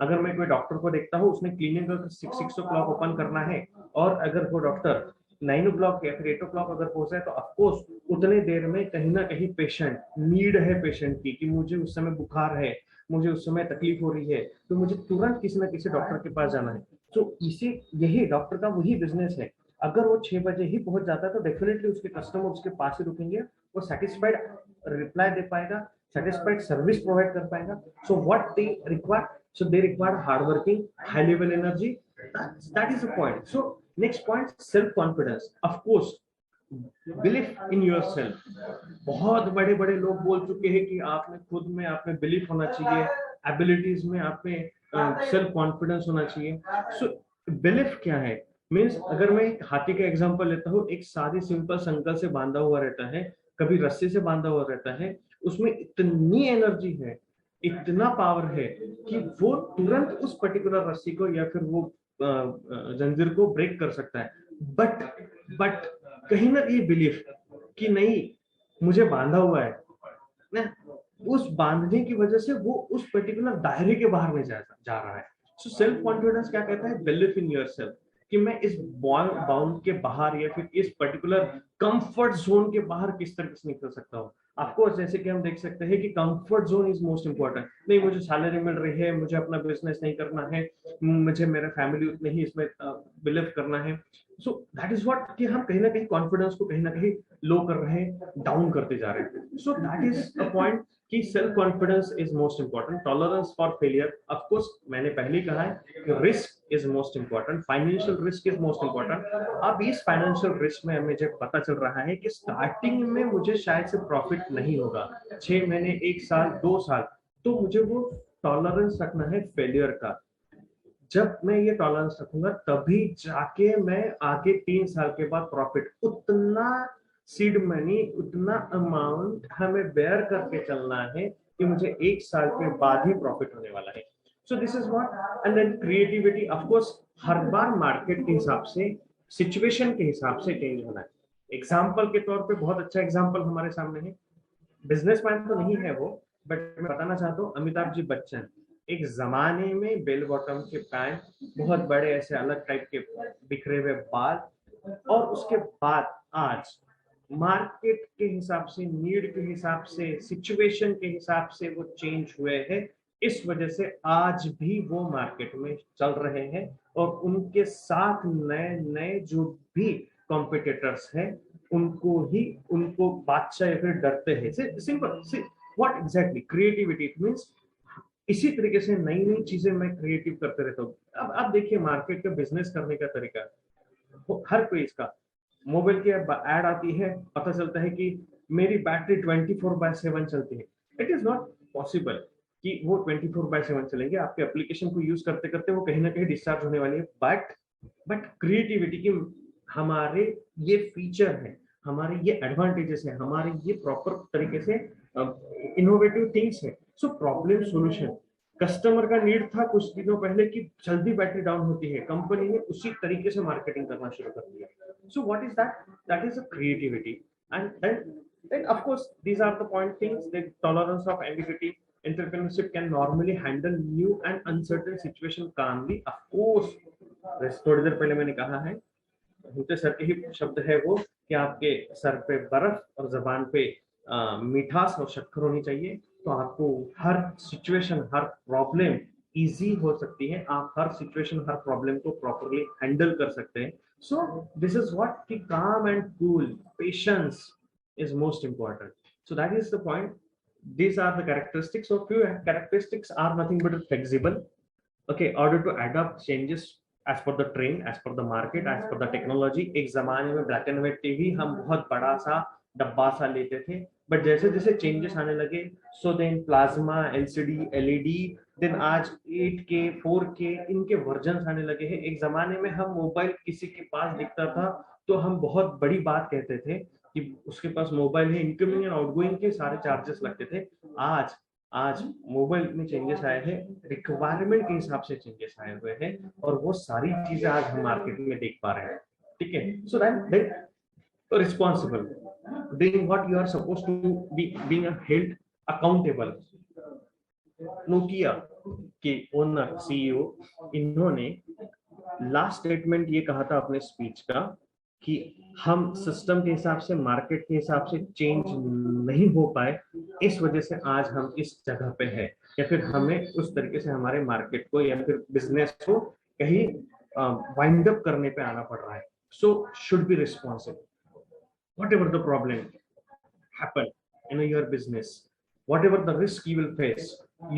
अगर मैं कोई डॉक्टर को देखता हूँ, उसने क्लिनिक 6 o'clock ओपन करना है, और अगर वो डॉक्टर 9 o'clock या फिर 8 o'clock अगर पहुंचा है तो ऑफकोर्स उतने देर में कहीं ना कहीं पेशेंट नीड है पेशेंट की कि मुझे उस समय बुखार है, मुझे उस समय तकलीफ हो रही है, तो मुझे तुरंत किसी ना किसी डॉक्टर के पास जाना है। तो इसे यही डॉक्टर का वही बिजनेस है। अगर वो 6 बजे ही पहुंच जाता है तो डेफिनेटली उसके कस्टमर उसके पास ही रुकेंगे, वो सेटिस्फाइड रिप्लाई दे पाएगा, सेटिस्फाइड सर्विस प्रोवाइड कर पाएगा। So what they require, so they require hard working, high level energy. That is the point. So next point, self confidence. Of course belief in yourself. बहुत बड़े बड़े लोग बोल चुके हैं कि आपने खुद में आप में बिलीफ होना चाहिए, एबिलिटीज में आप में सेल्फ कॉन्फिडेंस होना चाहिए। सो बिलीफ क्या है, मीन्स अगर मैं एक हाथी का एग्जांपल लेता हूँ, एक सादी सिंपल संकल से बांधा हुआ रहता है, कभी रस्सी से बांधा हुआ रहता है, उसमें इतनी एनर्जी है, इतना पावर है कि वो तुरंत उस पर्टिकुलर रस्सी को या फिर वो जंजीर को ब्रेक कर सकता है। बट कहीं ना ये बिलीफ कि नहीं मुझे बांधा हुआ है ना, उस बांधने की वजह से वो उस पर्टिकुलर दायरे के बाहर नहीं जा रहा है। सो सेल्फ कॉन्फिडेंस क्या कहता है, बिलीफ इन योरसेल्फ, कि मैं इस बाउंड के बाहर या फिर इस पर्टिकुलर कंफर्ट जोन के बाहर किस तरह से निकल सकता हूँ। ऑफकोर्स जैसे कि हम देख सकते हैं कि comfort zone is most important. नहीं मुझे सैलरी मिल रही है, मुझे अपना बिजनेस नहीं करना है, मुझे मेरा फैमिली उतने ही इसमें बिलीव करना है। सो दैट इज व्हाट कि हम कहीं ना कहीं कॉन्फिडेंस को कहीं ना कहीं लो कर रहे हैं, डाउन करते जा रहे हैं। So that is a point कि self confidence is most important. Tolerance for failure, of course मैंने पहले ही कहा है कि risk is most important, financial risk is most important. अब इस फाइनेंशियल रिस्क में मुझे पता चल रहा है कि स्टार्टिंग में मुझे शायद से प्रॉफिट नहीं होगा, 6 महीने, 1 साल, 2 साल, तो मुझे वो टॉलरेंस रखना है फेलियर का। जब मैं ये टॉलरेंस रखूंगा तभी जाके मैं आगे 3 साल के बाद प्रॉफिट, उतना सीड मनी, उतना अमाउंट हमें बेयर करके चलना है कि मुझे 1 साल के बाद ही प्रॉफिट होने वाला है. So this is what. And then creativity, of course हर बार मार्केट के हिसाब से, सिचुएशन के हिसाब से चेंज होना है. एग्जाम्पल के तौर पे बहुत अच्छा एग्जाम्पल हमारे सामने है. बिजनेसमैन तो नहीं है वो, बट मैं बताना चाहता हूँ अमिताभ जी बच्चन. एक जमाने में बेल बॉटम के पैंट, बहुत बड़े ऐसे अलग टाइप के बिखरे हुए बाल, और उसके बाद आज मार्केट के हिसाब से, नीड के हिसाब से, सिचुएशन के हिसाब से वो चेंज हुए हैं. इस वजह से आज भी वो मार्केट में चल रहे हैं, और उनके साथ नए नए जो भी कॉम्पिटिटर्स हैं उनको बादशाह या फिर डरते हैं. Simple. What exactly creativity? It means इसी तरीके से नई नई चीजें मैं क्रिएटिव करते रहता हूँ. अब आप देखिए मार्केट का बिजनेस करने का तरीका, हर कोई इसका मोबाइल की एड आती है, पता चलता है कि मेरी बैटरी 24/7 चलती है. इट इज नॉट पॉसिबल कि वो 24/7 चलेंगे. आपके एप्लीकेशन को यूज करते करते वो कहीं ना कहीं डिस्चार्ज होने वाली है. बट क्रिएटिविटी की हमारे ये फीचर है, हमारे ये एडवांटेजेस है, हमारे ये प्रॉपर तरीके से इनोवेटिव थिंग्स है. सो प्रॉब्लम सोल्यूशन, कस्टमर का नीड था कुछ दिनों पहले कि जल्दी बैटरी डाउन होती है, कंपनी ने उसी तरीके से मार्केटिंग करना शुरू कर दिया. सो what is that? That is a creativity. And then of course these are the point things. The tolerance of ambiguity. Entrepreneurship can normally handle new and uncertain situation calmly. Of course थोड़ी देर पहले मैंने कहा है, भूते sir के ही शब्द है वो, कि आपके सर पे बर्फ और जबान पे मिठास और शक्कर होनी चाहिए, तो आपको हर सिचुएशन, हर प्रॉब्लम इजी हो सकती है. आप हर सिचुएशन, हर प्रॉब्लम को प्रॉपरली हैंडल कर सकते हैं. सो दिस इज व्हाट कि काम and cool, patience is most important. So that is the point. These are the characteristics. So few characteristics are nothing but flexible. Okay, order to adapt changes as per the trend, as per the market, as per the technology. एक जमाने में black and white TV हम बहुत बड़ा सा डब्बा सा लेते थे, बट जैसे जैसे चेंजेस आने लगे, so then plasma, LCD, LED, then आज 8K, 4K इनके वर्जन आने लगे हैं. एक जमाने में हम मोबाइल किसी के पास दिखता था तो हम बहुत बड़ी बात कहते थे कि उसके पास मोबाइल है, इनकमिंग एंड आउटगोइंग के सारे चार्जेस लगते थे. आज मोबाइल में चेंजेस आए हैं, रिक्वायरमेंट के हिसाब से चेंजेस आए हुए हैं, और वो सारी चीजें आज हम मार्केट में देख पा रहे हैं. ठीक है. So that responsible, doing what you are supposed to be, being held accountable. Nokia के ओनर, सीईओ, इन्होंने लास्ट स्टेटमेंट ये कहा था अपने स्पीच का कि हम सिस्टम के हिसाब से, मार्केट के हिसाब से चेंज नहीं हो पाए, इस वजह से आज हम इस जगह पे हैं, या फिर हमें उस तरीके से हमारे मार्केट को या फिर बिजनेस को कहीं वाइंड अप करने पे आना पड़ रहा है. So should be responsible. Whatever the problem happen in your business, whatever the risk you will face,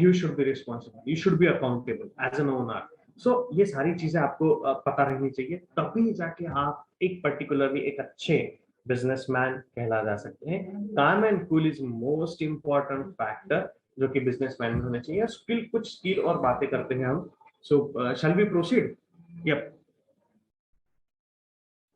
you should be responsible, you should be accountable as an owner. So ये सारी चीजें आपको पता रहनी चाहिए, तभी जाके आप एक पर्टिकुलरली एक अच्छे बिजनेसमैन कहला जा सकते हैं. काम and cool is most important factor जो कि बिजनेसमैन में होना चाहिए. स्किल, कुछ स्किल और बातें करते हैं हम. So shall we proceed? Yup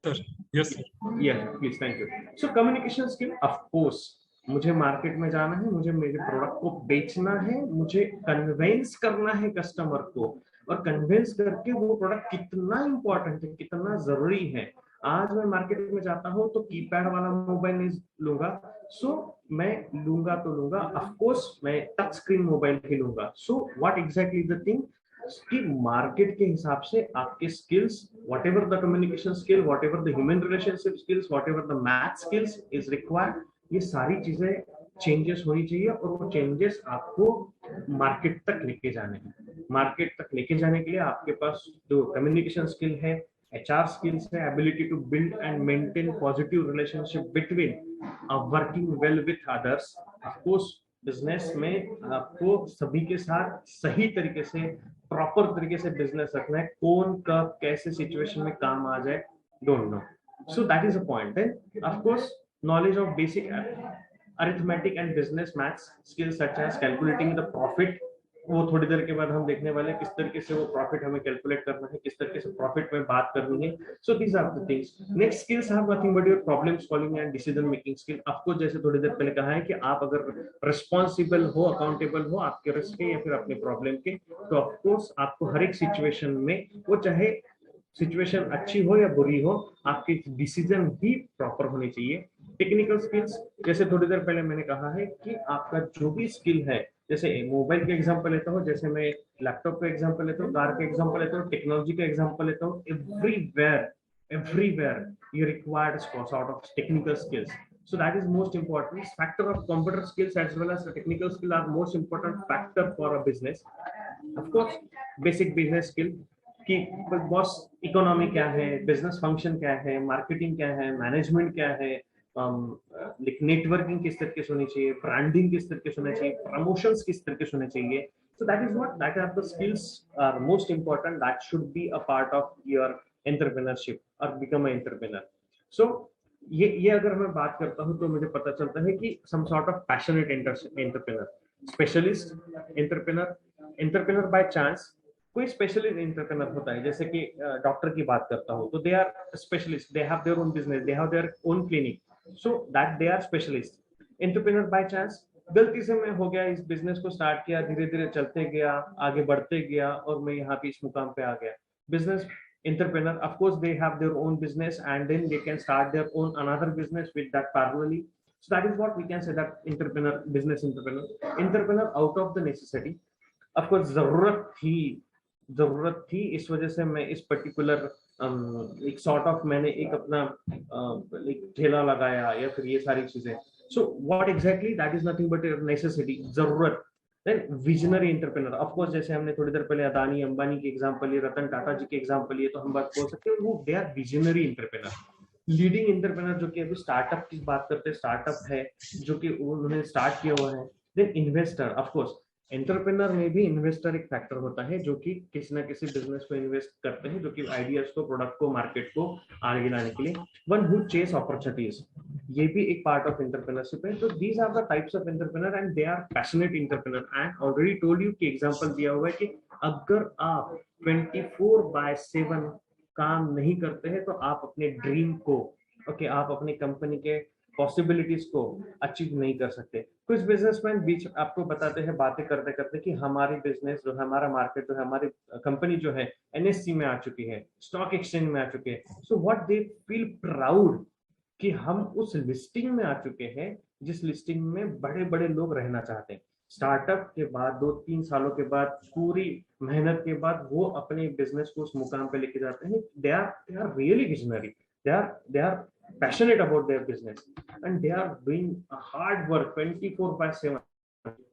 Sir, yes, sir. Yeah, please, thank you. So communication skill, of course, मुझे मार्केट में जाना है, मुझे मेरे प्रोडक्ट को बेचना है, मुझे कन्वेंस करना है कस्टमर को, और कन्वेंस करके वो प्रोडक्ट कितना इंपॉर्टेंट है, कितना जरूरी है. आज मैं मार्केट में जाता हूँ तो कीपैड वाला मोबाइल नहीं लूंगा. सो मैं लूंगा तो लूंगा, ऑफ कोर्स मैं टच स्क्रीन मोबाइल ही लूंगा. सो व्हाट एग्जैक्टली द थिंग कि मार्केट के हिसाब से आपके skills, whatever the communication skill, whatever the human relationship skills, whatever the math skills is required, ये सारी चीजें चेंजेस होनी चाहिए, और वो चेंजेस आपको मार्केट तक लेके जाने हैं. मार्केट तक लेके जाने के लिए आपके पास जो कम्युनिकेशन स्किल है, HR स्किल्स है, ability to build and maintain positive relationship between working well with others. Of course business में आपको सभी के साथ सही तरीके से, प्रॉपर तरीके से बिजनेस रखना है. कौन कब कैसे सिचुएशन में काम आ जाए, don't know. So that is a point. Of course knowledge of basic arithmetic and business maths skills such as calculating the profit, वो थोड़ी देर के बाद हम देखने वाले किस तरीके से वो प्रॉफिट हमें कैलकुलेट करना है, किस तरीके से प्रॉफिट में बात करनी है. So these are the things. Next skills have nothing but your problem solving and decision making skill. आपको जैसे थोड़ी देर पहले कहा है कि आप अगर रिस्पॉन्सिबल हो, अकाउंटेबल हो आपके रिस्क के या फिर अपने प्रॉब्लम के, तो ऑफकोर्स आपको हर एक सिचुएशन में, वो चाहे सिचुएशन अच्छी हो या बुरी हो, आपके डिसीजन भी प्रॉपर होने चाहिए. टेक्निकल स्किल्स, जैसे थोड़ी देर पहले मैंने कहा है कि आपका जो भी स्किल है, जैसे मोबाइल के एग्जांपल लेता हूँ, जैसे मैं लैपटॉप का एग्जांपल लेता हूँ, कार का एग्जांपल लेता हूँ, टेक्नोलॉजी का एग्जांपल लेता हूँ, everywhere you require sort of technical skills. So that is most important factor of computer skills as well as the technical skill are most important factor for a business. Of course, basic business skill कि boss economy क्या है, business function क्या है, marketing क्या है, management क्या है, networking किस तरीके से होनी चाहिए, ब्रांडिंग किस तरीके से होना चाहिए, प्रमोशंस किस तरीके से होने चाहिए. So that is what that are the skills are most important that should be a part of your entrepreneurship or become an entrepreneur. So ये अगर मैं बात करता हूँ तो मुझे पता चलता है कि some sort of passionate entrepreneur, specialist entrepreneur, entrepreneur by chance. कोई स्पेशलिस्ट एंटरप्रेन्योर होता है, जैसे कि डॉक्टर की बात करता हूँ तो they are specialist, they have their own business, they have their own clinic, so that they are specialist. Entrepreneur by chance, गलती से मैं हो गया, इस बिजनेस को स्टार्ट किया, धीरे धीरे चलते गया, आगे बढ़ते गया और मैं यहाँ पे इस मुकाम पे आ गया. Business entrepreneur, of course they have their own business and then they can start their own another business with that parallelly. So that is what we can say that entrepreneur, business entrepreneur out of the necessity. of course जरूरत थी इस वजह से मैं इस particular एक sort of मैंने एक अपना एक ठेला लगाया या फिर ये सारी चीजें. So what exactly, that is nothing but necessity, जरूरत. Then visionary entrepreneur, of course जैसे हमने थोड़ी देर पहले अदानी अंबानी के एग्जांपल लिए, रतन टाटा जी के एग्जांपल लिए, तो हम बात बोल सकते हैं वो they are visionary entrepreneur. Leading entrepreneur जो कि अभी स्टार्टअप की बात करते हैं, स्टार्टअप है जो कि उन्होंने स्टार्ट किया हुआ है. Then investor, of course entrepreneur में भी इन्वेस्टर एक फैक्टर होता है जो कि किसी ना किसी बिजनेस में इन्वेस्ट करते हैं, जो कि आइडियाज को, प्रोडक्ट को, मार्केट को आगे लाने के लिए. वन हु चेस अपॉर्चुनिटीज, ये भी एक पार्ट ऑफ एंटरप्रेन्योरशिप है. तो these are the types of entrepreneur and they are passionate entrepreneur. And already told you कि एग्जांपल दिया हुआ है कि अगर आप 24/7 काम नहीं करते हैं तो आप अपने ड्रीम को, आप अपनी कंपनी के पॉसिबिलिटीज को अचीव नहीं कर सकते. कुछ बिजनेसमैन बीच आपको बताते हैं बातें करते करते कि हमारी बिजनेस जो है, हमारा मार्केट जो है, हमारी कंपनी जो है एनएससी में आ चुकी है, स्टॉक एक्सचेंज में आ चुके हैं. So what they feel proud कि हम उस लिस्टिंग में आ चुके हैं जिस लिस्टिंग में बड़े बड़े लोग रहना चाहते हैं. स्टार्टअप के बाद 2-3 सालों के बाद, पूरी मेहनत के बाद वो अपने बिजनेस को उस मुकाम पे लेके जाते हैं. They are really visionary, they are passionate about their business and they are doing a hard work 24/7.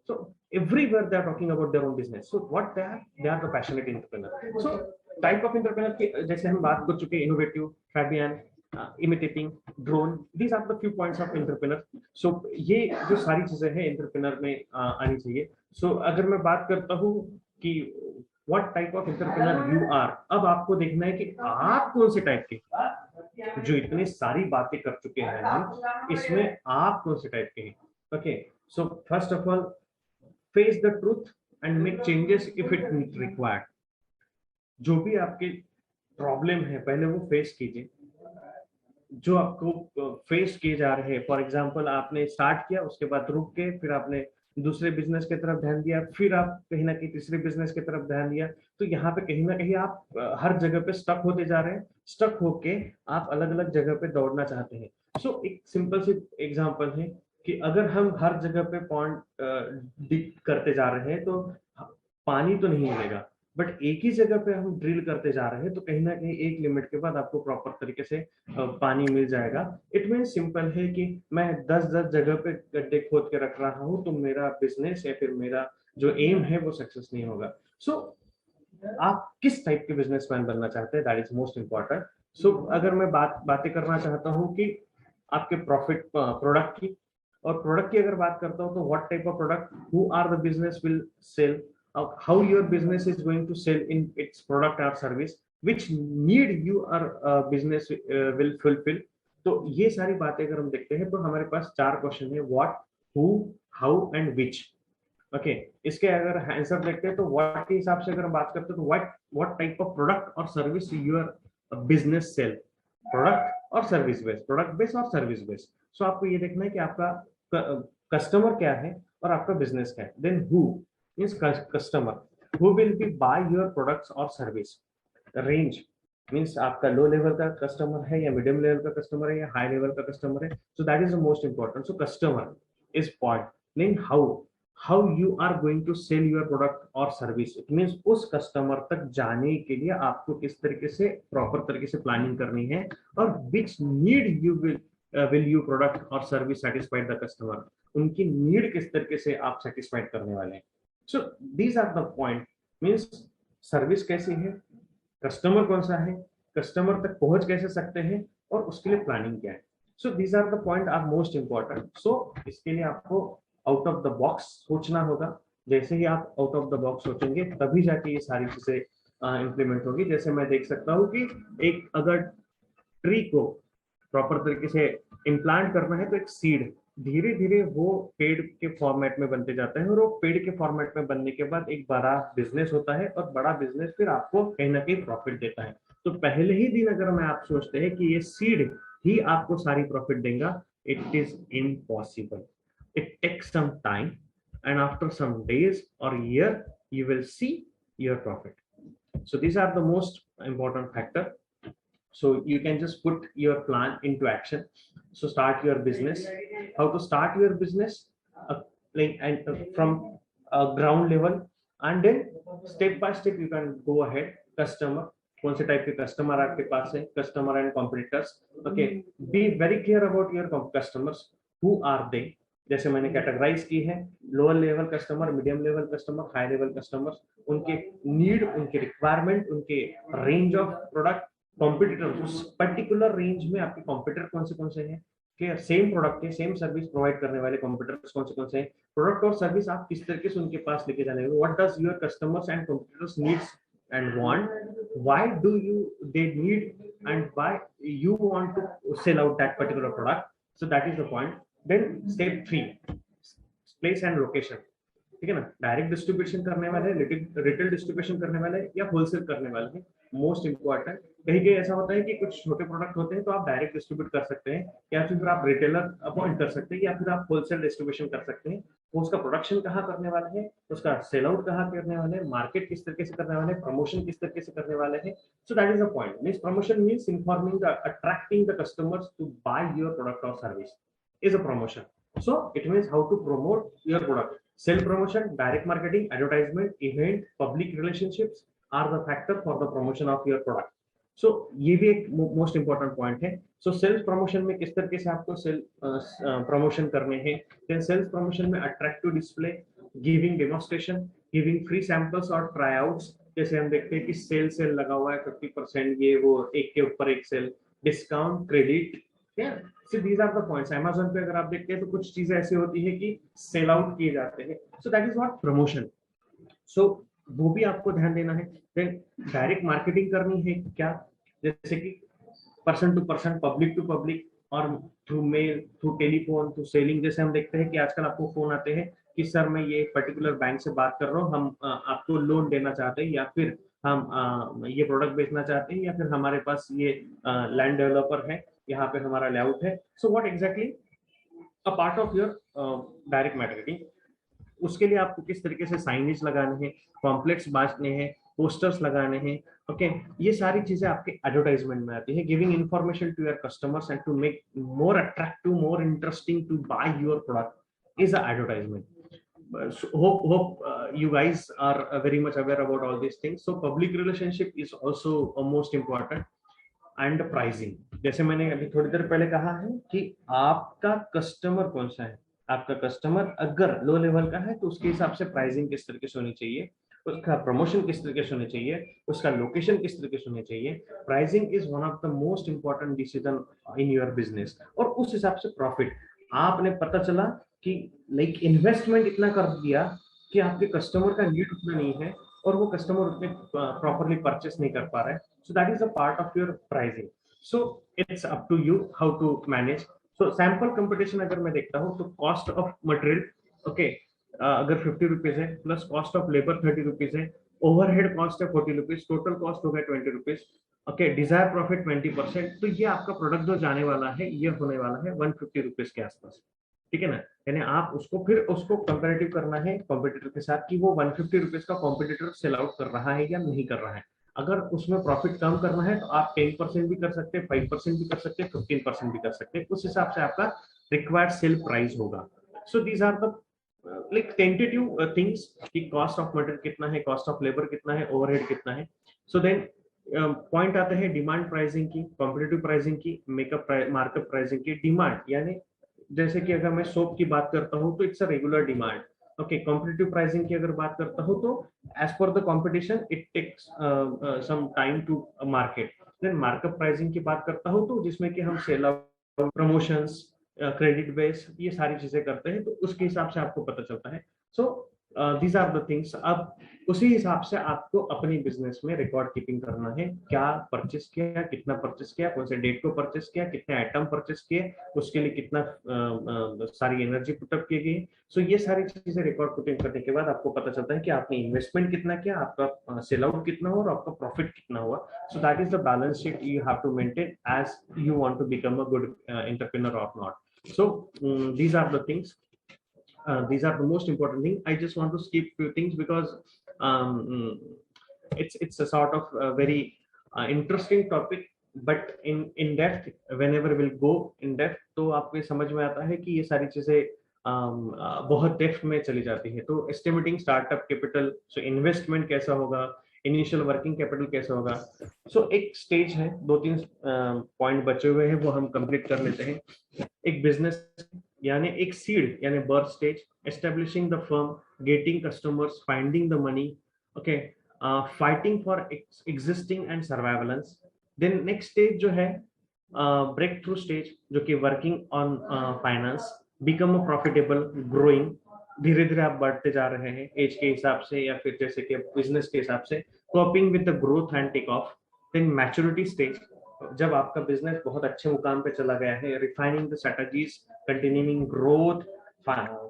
So everywhere they are talking about their own business. So what they are the passionate entrepreneur. So type of entrepreneur की जैसे हम बात कर चुके, innovative, Fabian, imitating, drone, these are the few points of entrepreneur. So ये जो सारी चीजें हैं entrepreneur में आनी चाहिए. So अगर मैं बात करता हूँ कि what type of entrepreneur you are, अब आपको देखना है कि आप कौन से टाइप के, जो इतनी सारी बातें कर चुके हैं हम, इसमें आप कौन से टाइप के हैं. Okay, so first of all face the truth and make changes if it required. जो भी आपके प्रॉब्लम है पहले वो फेस कीजिए, जो आपको फेस किए जा रहे हैं. फॉर एग्जांपल आपने स्टार्ट किया, उसके बाद रुक के फिर आपने दूसरे बिजनेस की तरफ ध्यान दिया, फिर आप कहीं ना कहीं तीसरे बिजनेस की तरफ ध्यान दिया, तो यहाँ पे कहीं ना कहीं आप हर जगह पे स्टक होते जा रहे हैं. स्टक होके आप अलग अलग जगह पे दौड़ना चाहते हैं. सो एक सिंपल सी एग्जांपल है कि अगर हम हर जगह पे पॉइंट डिग करते जा रहे हैं तो पानी तो नहीं मिलेगा, बट एक ही जगह पे हम ड्रिल करते जा रहे हैं तो कहीं ना कहीं एक लिमिट के बाद आपको प्रॉपर तरीके से पानी मिल जाएगा. इट मीन सिंपल है कि मैं 10 जगह पे गड्ढे खोद के रख रहा हूँ तो मेरा बिजनेस या फिर मेरा जो एम है वो सक्सेस नहीं होगा. सो आप किस टाइप के बिजनेसमैन बनना चाहते हैं, दैट इज मोस्ट इम्पोर्टेंट. सो अगर मैं बातें करना चाहता हूँ कि आपके प्रॉफिट प्रोडक्ट की, और प्रोडक्ट की अगर बात करता हूँ तो what type of product, who are the business will sell, how your business is going to sell in its product or service, which need your business will fulfill. तो ये सारी बातें अगर हम देखते हैं तो हमारे पास 4 क्वेश्चन है, what, who, how and which. Okay इसके अगर आंसर देखते हैं तो व्हाट के हिसाब से अगर बात करते हैं तो व्हाट टाइप ऑफ प्रोडक्ट और service your business sell, product और सर्विस बेस, प्रोडक्ट बेस और सर्विस बेस। सो आपको ये देखना है कि आपका कस्टमर क्या है और आपका बिजनेस क्या है। Then who means customer, who will be buy your products और सर्विस। रेंज मीन्स आपका लो लेवल का कस्टमर है या मीडियम लेवल का कस्टमर है या हाई लेवल का कस्टमर है। So that is the most important. So customer is point. Then how you are going to sell your product or service, it means उस customer तक जाने के लिए आपको किस तरीके से प्रॉपर तरीके से प्लानिंग करनी है और which need you will you product or service satisfied the customer, उनकी नीड किस तरीके से आप सेटिस्फाइड करने वाले हैं। So these are the point. Means service कैसी है, कस्टमर कौन सा है, कस्टमर तक पहुंच कैसे सकते हैं और उसके लिए प्लानिंग क्या है। So these are the point are most important. So इसके लिए आपको आउट ऑफ द बॉक्स सोचना होगा। जैसे ही आप आउट ऑफ द बॉक्स सोचेंगे तभी जाके ये सारी चीजें इंप्लीमेंट होगी। जैसे मैं देख सकता हूँ कि एक अगर ट्री को प्रॉपर तरीके से इम्प्लांट करना है तो एक सीड धीरे धीरे वो पेड़ के फॉर्मेट में बनते जाता है और वो पेड़ के फॉर्मेट में बनने के बाद एक बड़ा बिजनेस होता है और बड़ा बिजनेस फिर आपको कहीं ना कहीं प्रॉफिट देता है। तो पहले ही दिन अगर मैं आप सोचते हैं कि ये सीड ही आपको सारी प्रॉफिट देगा, it is impossible. It takes some time and after some days or year you will see your profit. So these are the most important factor. So you can just put your plan into action. So start your business. How to start your business, from ground level, and then step by step you can go ahead. Customer, कौन से type के customer आपके पास है, customer and competitors. Okay, be very clear about your customers, who are they. जैसे मैंने categorize की है, lower level customer, medium level customer, high level customers, उनके नीड, उनके रिक्वायरमेंट, उनके रेंज ऑफ प्रोडक्ट, कॉम्पिटिटर, उस पर्टिकुलर रेंज में आपके कॉम्पिटिटर कौन से हैं, कि सेम प्रोडक्ट के सेम सर्विस प्रोवाइड करने वाले कॉम्पिटिटर्स कौन से हैं, प्रोडक्ट और सर्विस आप किस तरीके से उनके पास लेके जाने, what does your customers and competitors needs and want, why do they need and why you want to sell out that particular product. So that is the point. Then step 3, place and location. ठीक है ना, direct distribution करने वाले, retail distribution करने वाले या wholesale करने वाले, मोस्ट इंपॉर्टेंट। कहीं कहीं ऐसा होता है कि कुछ छोटे प्रोडक्ट होते हैं तो आप डायरेक्ट डिस्ट्रीब्यूट कर सकते हैं या फिर आप रिटेलर अपॉइंट कर सकते हैं या फिर आप होलसेल डिस्ट्रीब्यूशन कर सकते हैं। तो उसका प्रोडक्शन कहाँ करने वाले हैं, उसका सेल आउट कहाँ करने वाले हैं, मार्केट किस तरीके से करने वाले हैं, प्रमोशन किस तरीके से करने वाले हैं। So that is the point. Means promotion means informing attracting the customers to buy your product और service is a promotion. So it means how to promote your product. Sell promotion, direct marketing, advertisement, event, public relationships are the factor for the promotion of your product. So ये भी एक most important point है. So sales promotion में किस तरीके से आपको sell promotion करने हैं. Then sales promotion में attractive display, giving demonstration, giving free samples और tryouts. जैसे हम देखते हैं कि सेल लगा हुआ है 50%, ये वो एक के ऊपर एक sale, discount, credit. So these are the points. Amazon पे अगर आप देखते हैं तो कुछ चीजें ऐसी होती है कि सेल आउट किए जाते हैं। So that is what promotion. So वो भी आपको ध्यान देना है। Then डायरेक्ट मार्केटिंग करनी है क्या, जैसे कि person to person, public to public, और through mail, through telephone, through selling. जैसे हम देखते हैं कि आजकल आपको फोन आते हैं कि सर मैं ये पर्टिकुलर बैंक से बात कर रहा हूँ, हम आपको लोन देना चाहते हैं, या फिर हम ये प्रोडक्ट बेचना चाहते हैं, या फिर हमारे पास ये लैंड डेवलपर है, यहाँ पे हमारा लेआउट है। So what exactly a part of your direct marketing, उसके लिए आपको किस तरीके से साइनेज लगाने हैं, कॉम्प्लेक्स बांटने हैं, पोस्टर्स लगाने हैं। ओके, ये सारी चीजें आपके एडवर्टाइजमेंट में आती है। Giving information to your customers and to make more attractive, more interesting to buy your product is a advertisement. Hope you guys are very much aware about all these things. So public relationship is also most important. And pricing, जैसे मैंने अभी थोड़ी देर पहले कहा है कि आपका customer कौन सा है। आपका कस्टमर अगर लो लेवल का है तो उसके हिसाब से प्राइसिंग किस तरीके से होनी चाहिए, उसका प्रमोशन किस तरीके से होनी चाहिए, उसका लोकेशन किस तरीके से होनी चाहिए। Pricing is one of the most important decision in your business. और उस हिसाब से प्रॉफिट आपने पता चला कि लाइक इन्वेस्टमेंट इतना कर दिया कि आपके कस्टमर का नीड उतना नहीं है और वो कस्टमर उतने प्रॉपरली परचेस नहीं कर पा रहा है। So that is a part of your pricing. So it's up to you how to manage. So sample competition अगर मैं देखता हूँ तो cost of material, okay, अगर 50 रुपीज है, plus cost of labour 30 rupees है, ओवरहेड कॉस्ट है 40 rupees, total cost हो गया 20 रुपीज। ओके, डिजायर प्रॉफिट 20%, तो ये आपका प्रोडक्ट जो जाने वाला है ये होने वाला है 150 रुपीज के आसपास, ठीक है ना। यानी आप उसको फिर उसको कंपेरेटिव करना है कॉम्पिटिटर के साथ कि वो 150 रुपीज का कॉम्पिटिटर सेल आउट कर रहा है या नहीं कर रहा है। अगर उसमें प्रॉफिट कम करना है तो आप 10% भी कर सकते हैं, 5% भी कर सकते हैं, 15% भी कर सकते हैं, उस हिसाब से आपका रिक्वायर्ड सेल प्राइस होगा। So these are the like tentative things कि कॉस्ट ऑफ मटेरियल कितना है, कॉस्ट ऑफ लेबर कितना है, ओवरहेड कितना है। सो देन पॉइंट आते हैं डिमांड प्राइसिंग की, कॉम्पिटिटिव प्राइसिंग की, मेकअप मार्कअप प्राइसिंग की। डिमांड यानी जैसे कि अगर मैं सोप की बात करता हूँ तो it's a regular demand. Okay, competitive pricing की अगर बात करता हूँ तो as per the competition it takes some time to market. Then markup pricing की बात करता हूँ तो जिसमें कि हम sale out, promotions, credit base, ये सारी चीजें करते हैं, तो उसके हिसाब से आपको पता चलता है। So these are the things. अब उसी हिसाब से आपको अपनी बिजनेस में रिकॉर्ड कीपिंग करना है, क्या परचेस किया, कितना परचेस किया, कौन से डेट को परचेस किया, कितने आइटम परचेस किए, उसके लिए कितना सारी एनर्जी पुटअप की गई। सो ये सारी चीजें रिकॉर्ड कीपिंग करने के बाद आपको पता चलता है कि आपने इन्वेस्टमेंट कितना किया, आपका सेल आउट कितना हुआ और आपका प्रॉफिट कितना हुआ। So that is the balance sheet you have to maintain as you want to become a good entrepreneur और नॉट। So these are the things. These are the most important thing. I just want to skip few things because it's a sort of a very interesting topic. But in depth, whenever we'll go in depth, तो आपको समझ में आता है कि ये सारी चीजें बहुत डेप्थ में चली जाती है। तो estimating startup capital, so investment कैसा होगा, इनिशियल वर्किंग कैपिटल कैसा होगा। सो एक स्टेज है, 2-3 पॉइंट बचे हुए हैं, वो हम कंप्लीट कर लेते हैं। एक बिजनेस यानी एक सीड यानी birth stage, establishing the firm, getting customers, finding the money, okay, fighting for existing and survivalence. Then next stage जो है ब्रेक थ्रू स्टेज, जो कि working on finance, become a profitable, growing, धीरे धीरे आप बढ़ते जा रहे हैं एज के हिसाब से या फिर जैसे कि बिजनेस के हिसाब से, coping with the growth and take off. Then maturity stage, जब आपका बिजनेस बहुत अच्छे मुकाम पे चला गया है, refining the strategies, continuing growth,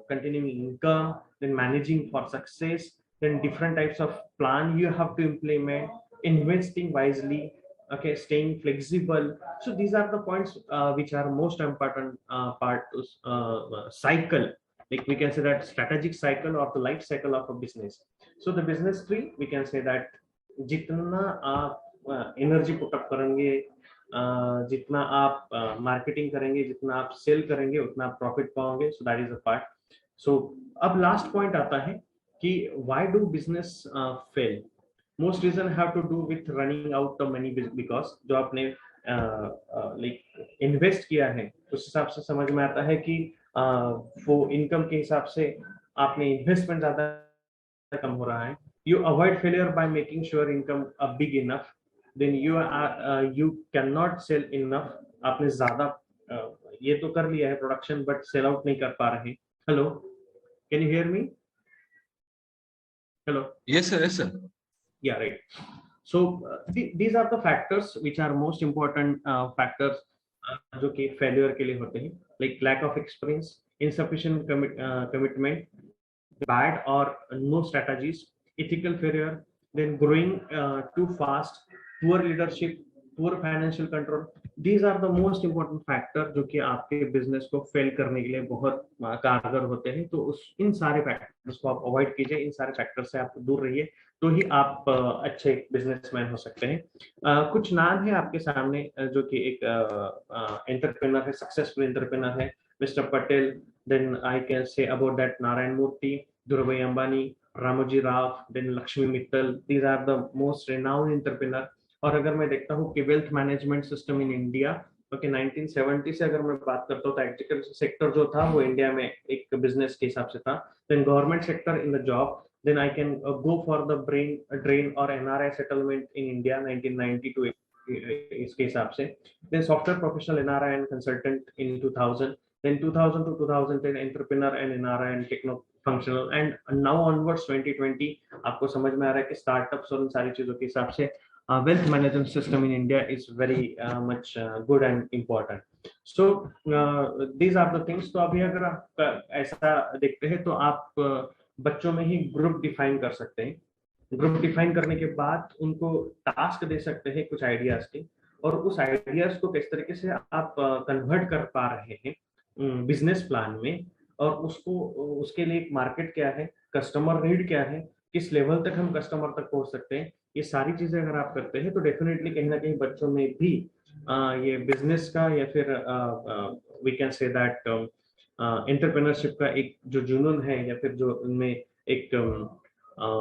continuing income, then managing for success, then different types of plan you have to implement, investing wisely, okay, staying flexible. So these are the points which are most important part to cycle, like we can say that strategic cycle or the life cycle of a business. So the business tree, we can say that जितना आप energy put up करेंगे, जितना आप marketing करेंगे, जितना आप cell करेंगे, उतना आप प्रॉफिट पाओगे। So that is a part. So अब लास्ट पॉइंट आता है कि why do business fail. Most reason have to do with running out the money, because जो आपने लाइक इन्वेस्ट किया है उस हिसाब से समझ में आता है कि वो इनकम के हिसाब से आपने इन्वेस्टमेंट ज्यादा कम हो रहा है। You avoid failure by making sure income big enough. Then you cannot sell enough. आपने ज्यादा ये तो कर लिया है प्रोडक्शन, बट सेल आउट नहीं कर पा रहे। Hello, can you hear me? Hello, yes sir. Yeah, right. So these are the factors which are most important factors जो कि फेलियर के लिए होते हैं, like lack of experience, insufficient commitment, bad or no strategies, ethical failure, then growing too fast, poor leadership, poor financial control. These are the most important factor जो कि आपके business को फेल करने के लिए बहुत कारगर होते हैं। तो इन सारे फैक्टर्स को आप अवॉइड कीजिए, इन सारे फैक्टर से आप दूर रहिए, तो ही आप अच्छे बिजनेसमैन हो सकते हैं। कुछ नाम है आपके सामने जो कि एक एंटरप्रेन्योर है, सक्सेसफुल एंटरप्रेन्योर है, mister Patel. Then I can say about that Narayana Murthy, Dhirubhai Ambani, Ramoji Rao, then Lakshmi Mittal. These are the most renowned entrepreneur. और अगर मैं देखता हूँ कि wealth management system in India, okay, 1970 से अगर मैं बात करता हूँ तो एग्रीकल्चर सेक्टर जो था वो इंडिया में एक बिजनेस के हिसाब से था। Then government sector in the job, then I can go for the drain or NRI settlement in India 1992 इसके हिसाब से। then software professional NRI and consultant in 2000, then 2000 to 2010 entrepreneur and NRI and techno functional, and now onwards 2020 आपको समझ में आ रहा है कि startups और इन सारी चीजों के हिसाब से wealth management system in India is very much good and important. So these are the things. तो अभी अगर आप ऐसा देखते हैं तो आप बच्चों में ही ग्रुप डिफाइन कर सकते हैं। ग्रुप डिफाइन करने के बाद उनको टास्क दे सकते हैं कुछ आइडियाज के, और उस आइडियाज को किस तरीके से आप कन्वर्ट कर पा रहे हैं बिजनेस प्लान में, और उसको उसके लिए एक मार्केट क्या है, कस्टमर नीड क्या है, किस लेवल तक हम कस्टमर तक पहुंच सकते हैं, ये सारी चीजें अगर आप करते हैं तो डेफिनेटली कहीं ना कहीं बच्चों में भी ये बिजनेस का या फिर we can say that entrepreneurship का एक जो जुनून है या फिर जो उनमें एक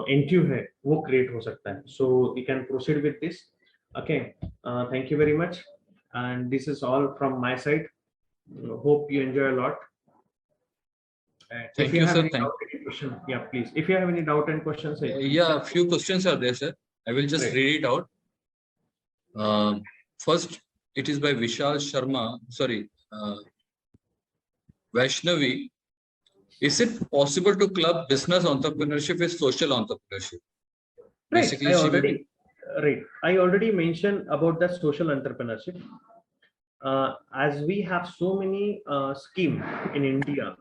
एंट्यू है वो क्रिएट हो सकता है. So you can proceed with this. Okay, thank you very much, and this is all from my side. Hope you enjoy a lot. Thank you, sir. Yeah, please. If you have any doubt and questions, yeah, a few questions are there, sir. I will just read it out. First, it is by Vishal Sharma. Sorry, Vaishnavi. Is it possible to club business entrepreneurship with social entrepreneurship? Basically, I already mentioned about the social entrepreneurship. As we have so many schemes in India,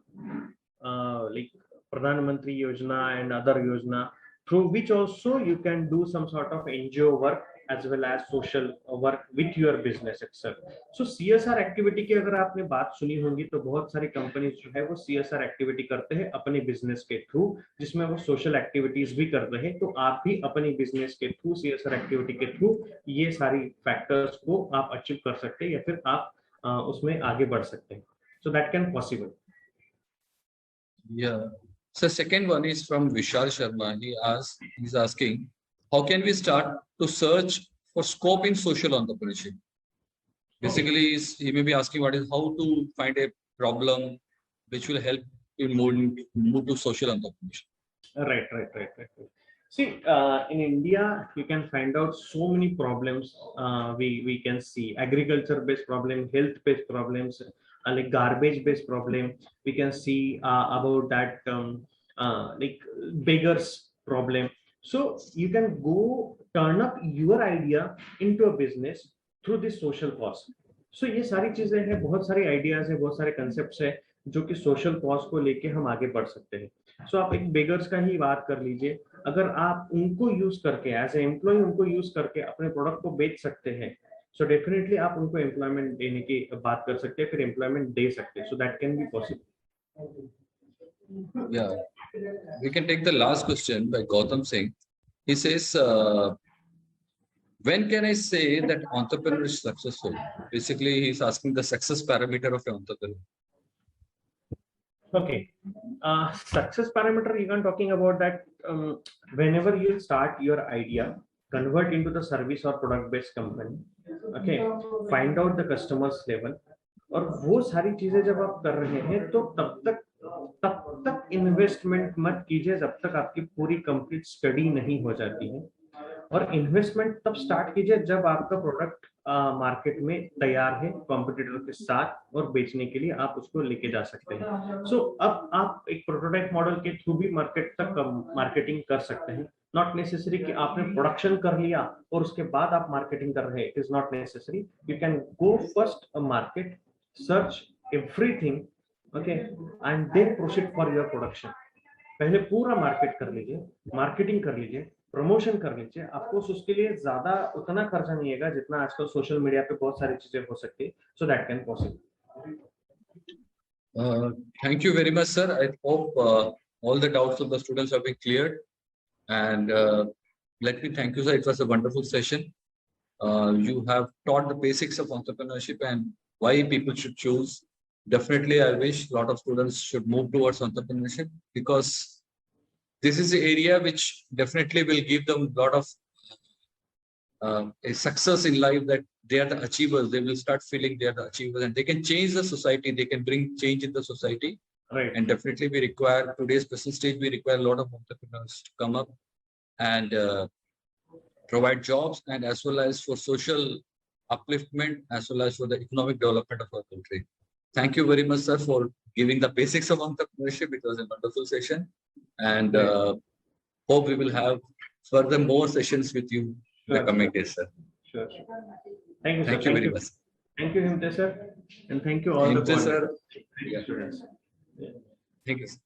like Pradhan Mantri Yojana and other Yojana, through which also you can do some sort of NGO work as well as social work with your business itself. So CSR activity की अगर आपने बात सुनी होगी तो बहुत सारी companies जो है वो CSR एक्टिविटी करते हैं अपने बिजनेस के थ्रू, जिसमें वो सोशल एक्टिविटीज भी करते हैं. तो आप भी अपने बिजनेस के थ्रू CSR एक्टिविटी के थ्रू ये सारी फैक्टर्स को आप अचीव कर सकते हैं या फिर आप उसमें आगे बढ़ सकते हैं. So that can possible. Yeah. So second one is from Vishal Sharma. He's asking, how can we start to search for scope in social entrepreneurship? Basically, he may be asking how to find a problem which will help you move to social entrepreneurship. Right. See, in India, you can find out so many problems. We can see agriculture-based problem, health-based problems, like garbage-based problem. We can see about that like beggars problem. So you can go turn up your idea into a business through this social cause. So ये सारी चीजें हैं, बहुत सारे ideas है, बहुत सारे concepts है जो कि सोशल कॉज को लेके हम आगे बढ़ सकते हैं. सो आप एक बेगर्स का ही बात कर लीजिए, अगर आप उनको यूज करके एज ए एम्प्लॉय उनको यूज करके अपने प्रोडक्ट को बेच सकते हैं, सो डेफिनेटली आप उनको एम्प्लॉयमेंट देने की बात कर सकते हैं, फिर एम्प्लॉयमेंट दे सकते हैं. So that can be possible. Yeah, we can take the last question by Gautam Singh. He says, when can I say that entrepreneur is successful? Basically, he's asking the success parameter of an entrepreneur. Okay, success parameter, you can talking about that whenever you start your idea, convert into the service or product based company. Okay, find out the customers level, और वो सारी चीजें जब आप कर रहे हैं तो तब तक इन्वेस्टमेंट मत कीजिए जब तक आपकी पूरी कंप्लीट स्टडी नहीं हो जाती है. और इन्वेस्टमेंट तब स्टार्ट कीजिए जब आपका प्रोडक्ट मार्केट में तैयार है कॉम्पिटिटर के साथ और बेचने के लिए आप उसको लेके जा सकते हैं. सो अब आप एक प्रोटोटाइप मॉडल के थ्रू भी मार्केट तक मार्केटिंग कर सकते हैं. नॉट नेसेसरी कि आपने प्रोडक्शन कर लिया और उसके बाद आप मार्केटिंग कर रहे हैं. It is not necessary. You can go first a market, search everything, okay, and then proceed for your production. पहले पूरा मार्केट कर लीजिए, मार्केटिंग कर लीजिए, प्रमोशन कर लीजिए. आपको उसके लिए ज्यादा उतना खर्चा नहीं आएगा जितना आजकल सोशल मीडिया पे बहुत सारी चीजें हो सकती है. So that can possible. Thank you very much, sir. I hope all the doubts of the students have been cleared. And let me thank you, sir. It was a wonderful session. You have taught the basics of entrepreneurship and why people should choose. Definitely, I wish a lot of students should move towards entrepreneurship, because this is the area which definitely will give them a lot of a success in life, that they are the achievers. They will start feeling they are the achievers and they can change the society. They can bring change in the society. Right. And definitely we require, today's business stage, we require a lot of entrepreneurs to come up and provide jobs, and as well as for social upliftment, as well as for the economic development of our country. Thank you very much, sir, for giving the basics of entrepreneurship. It was a wonderful session, and hope we will have further more sessions with you in the coming days, sir. Sure. Thank you, sir. Thank you very much. Thank you, Himte sir, and thank you all the sir. students. Thank you, sir.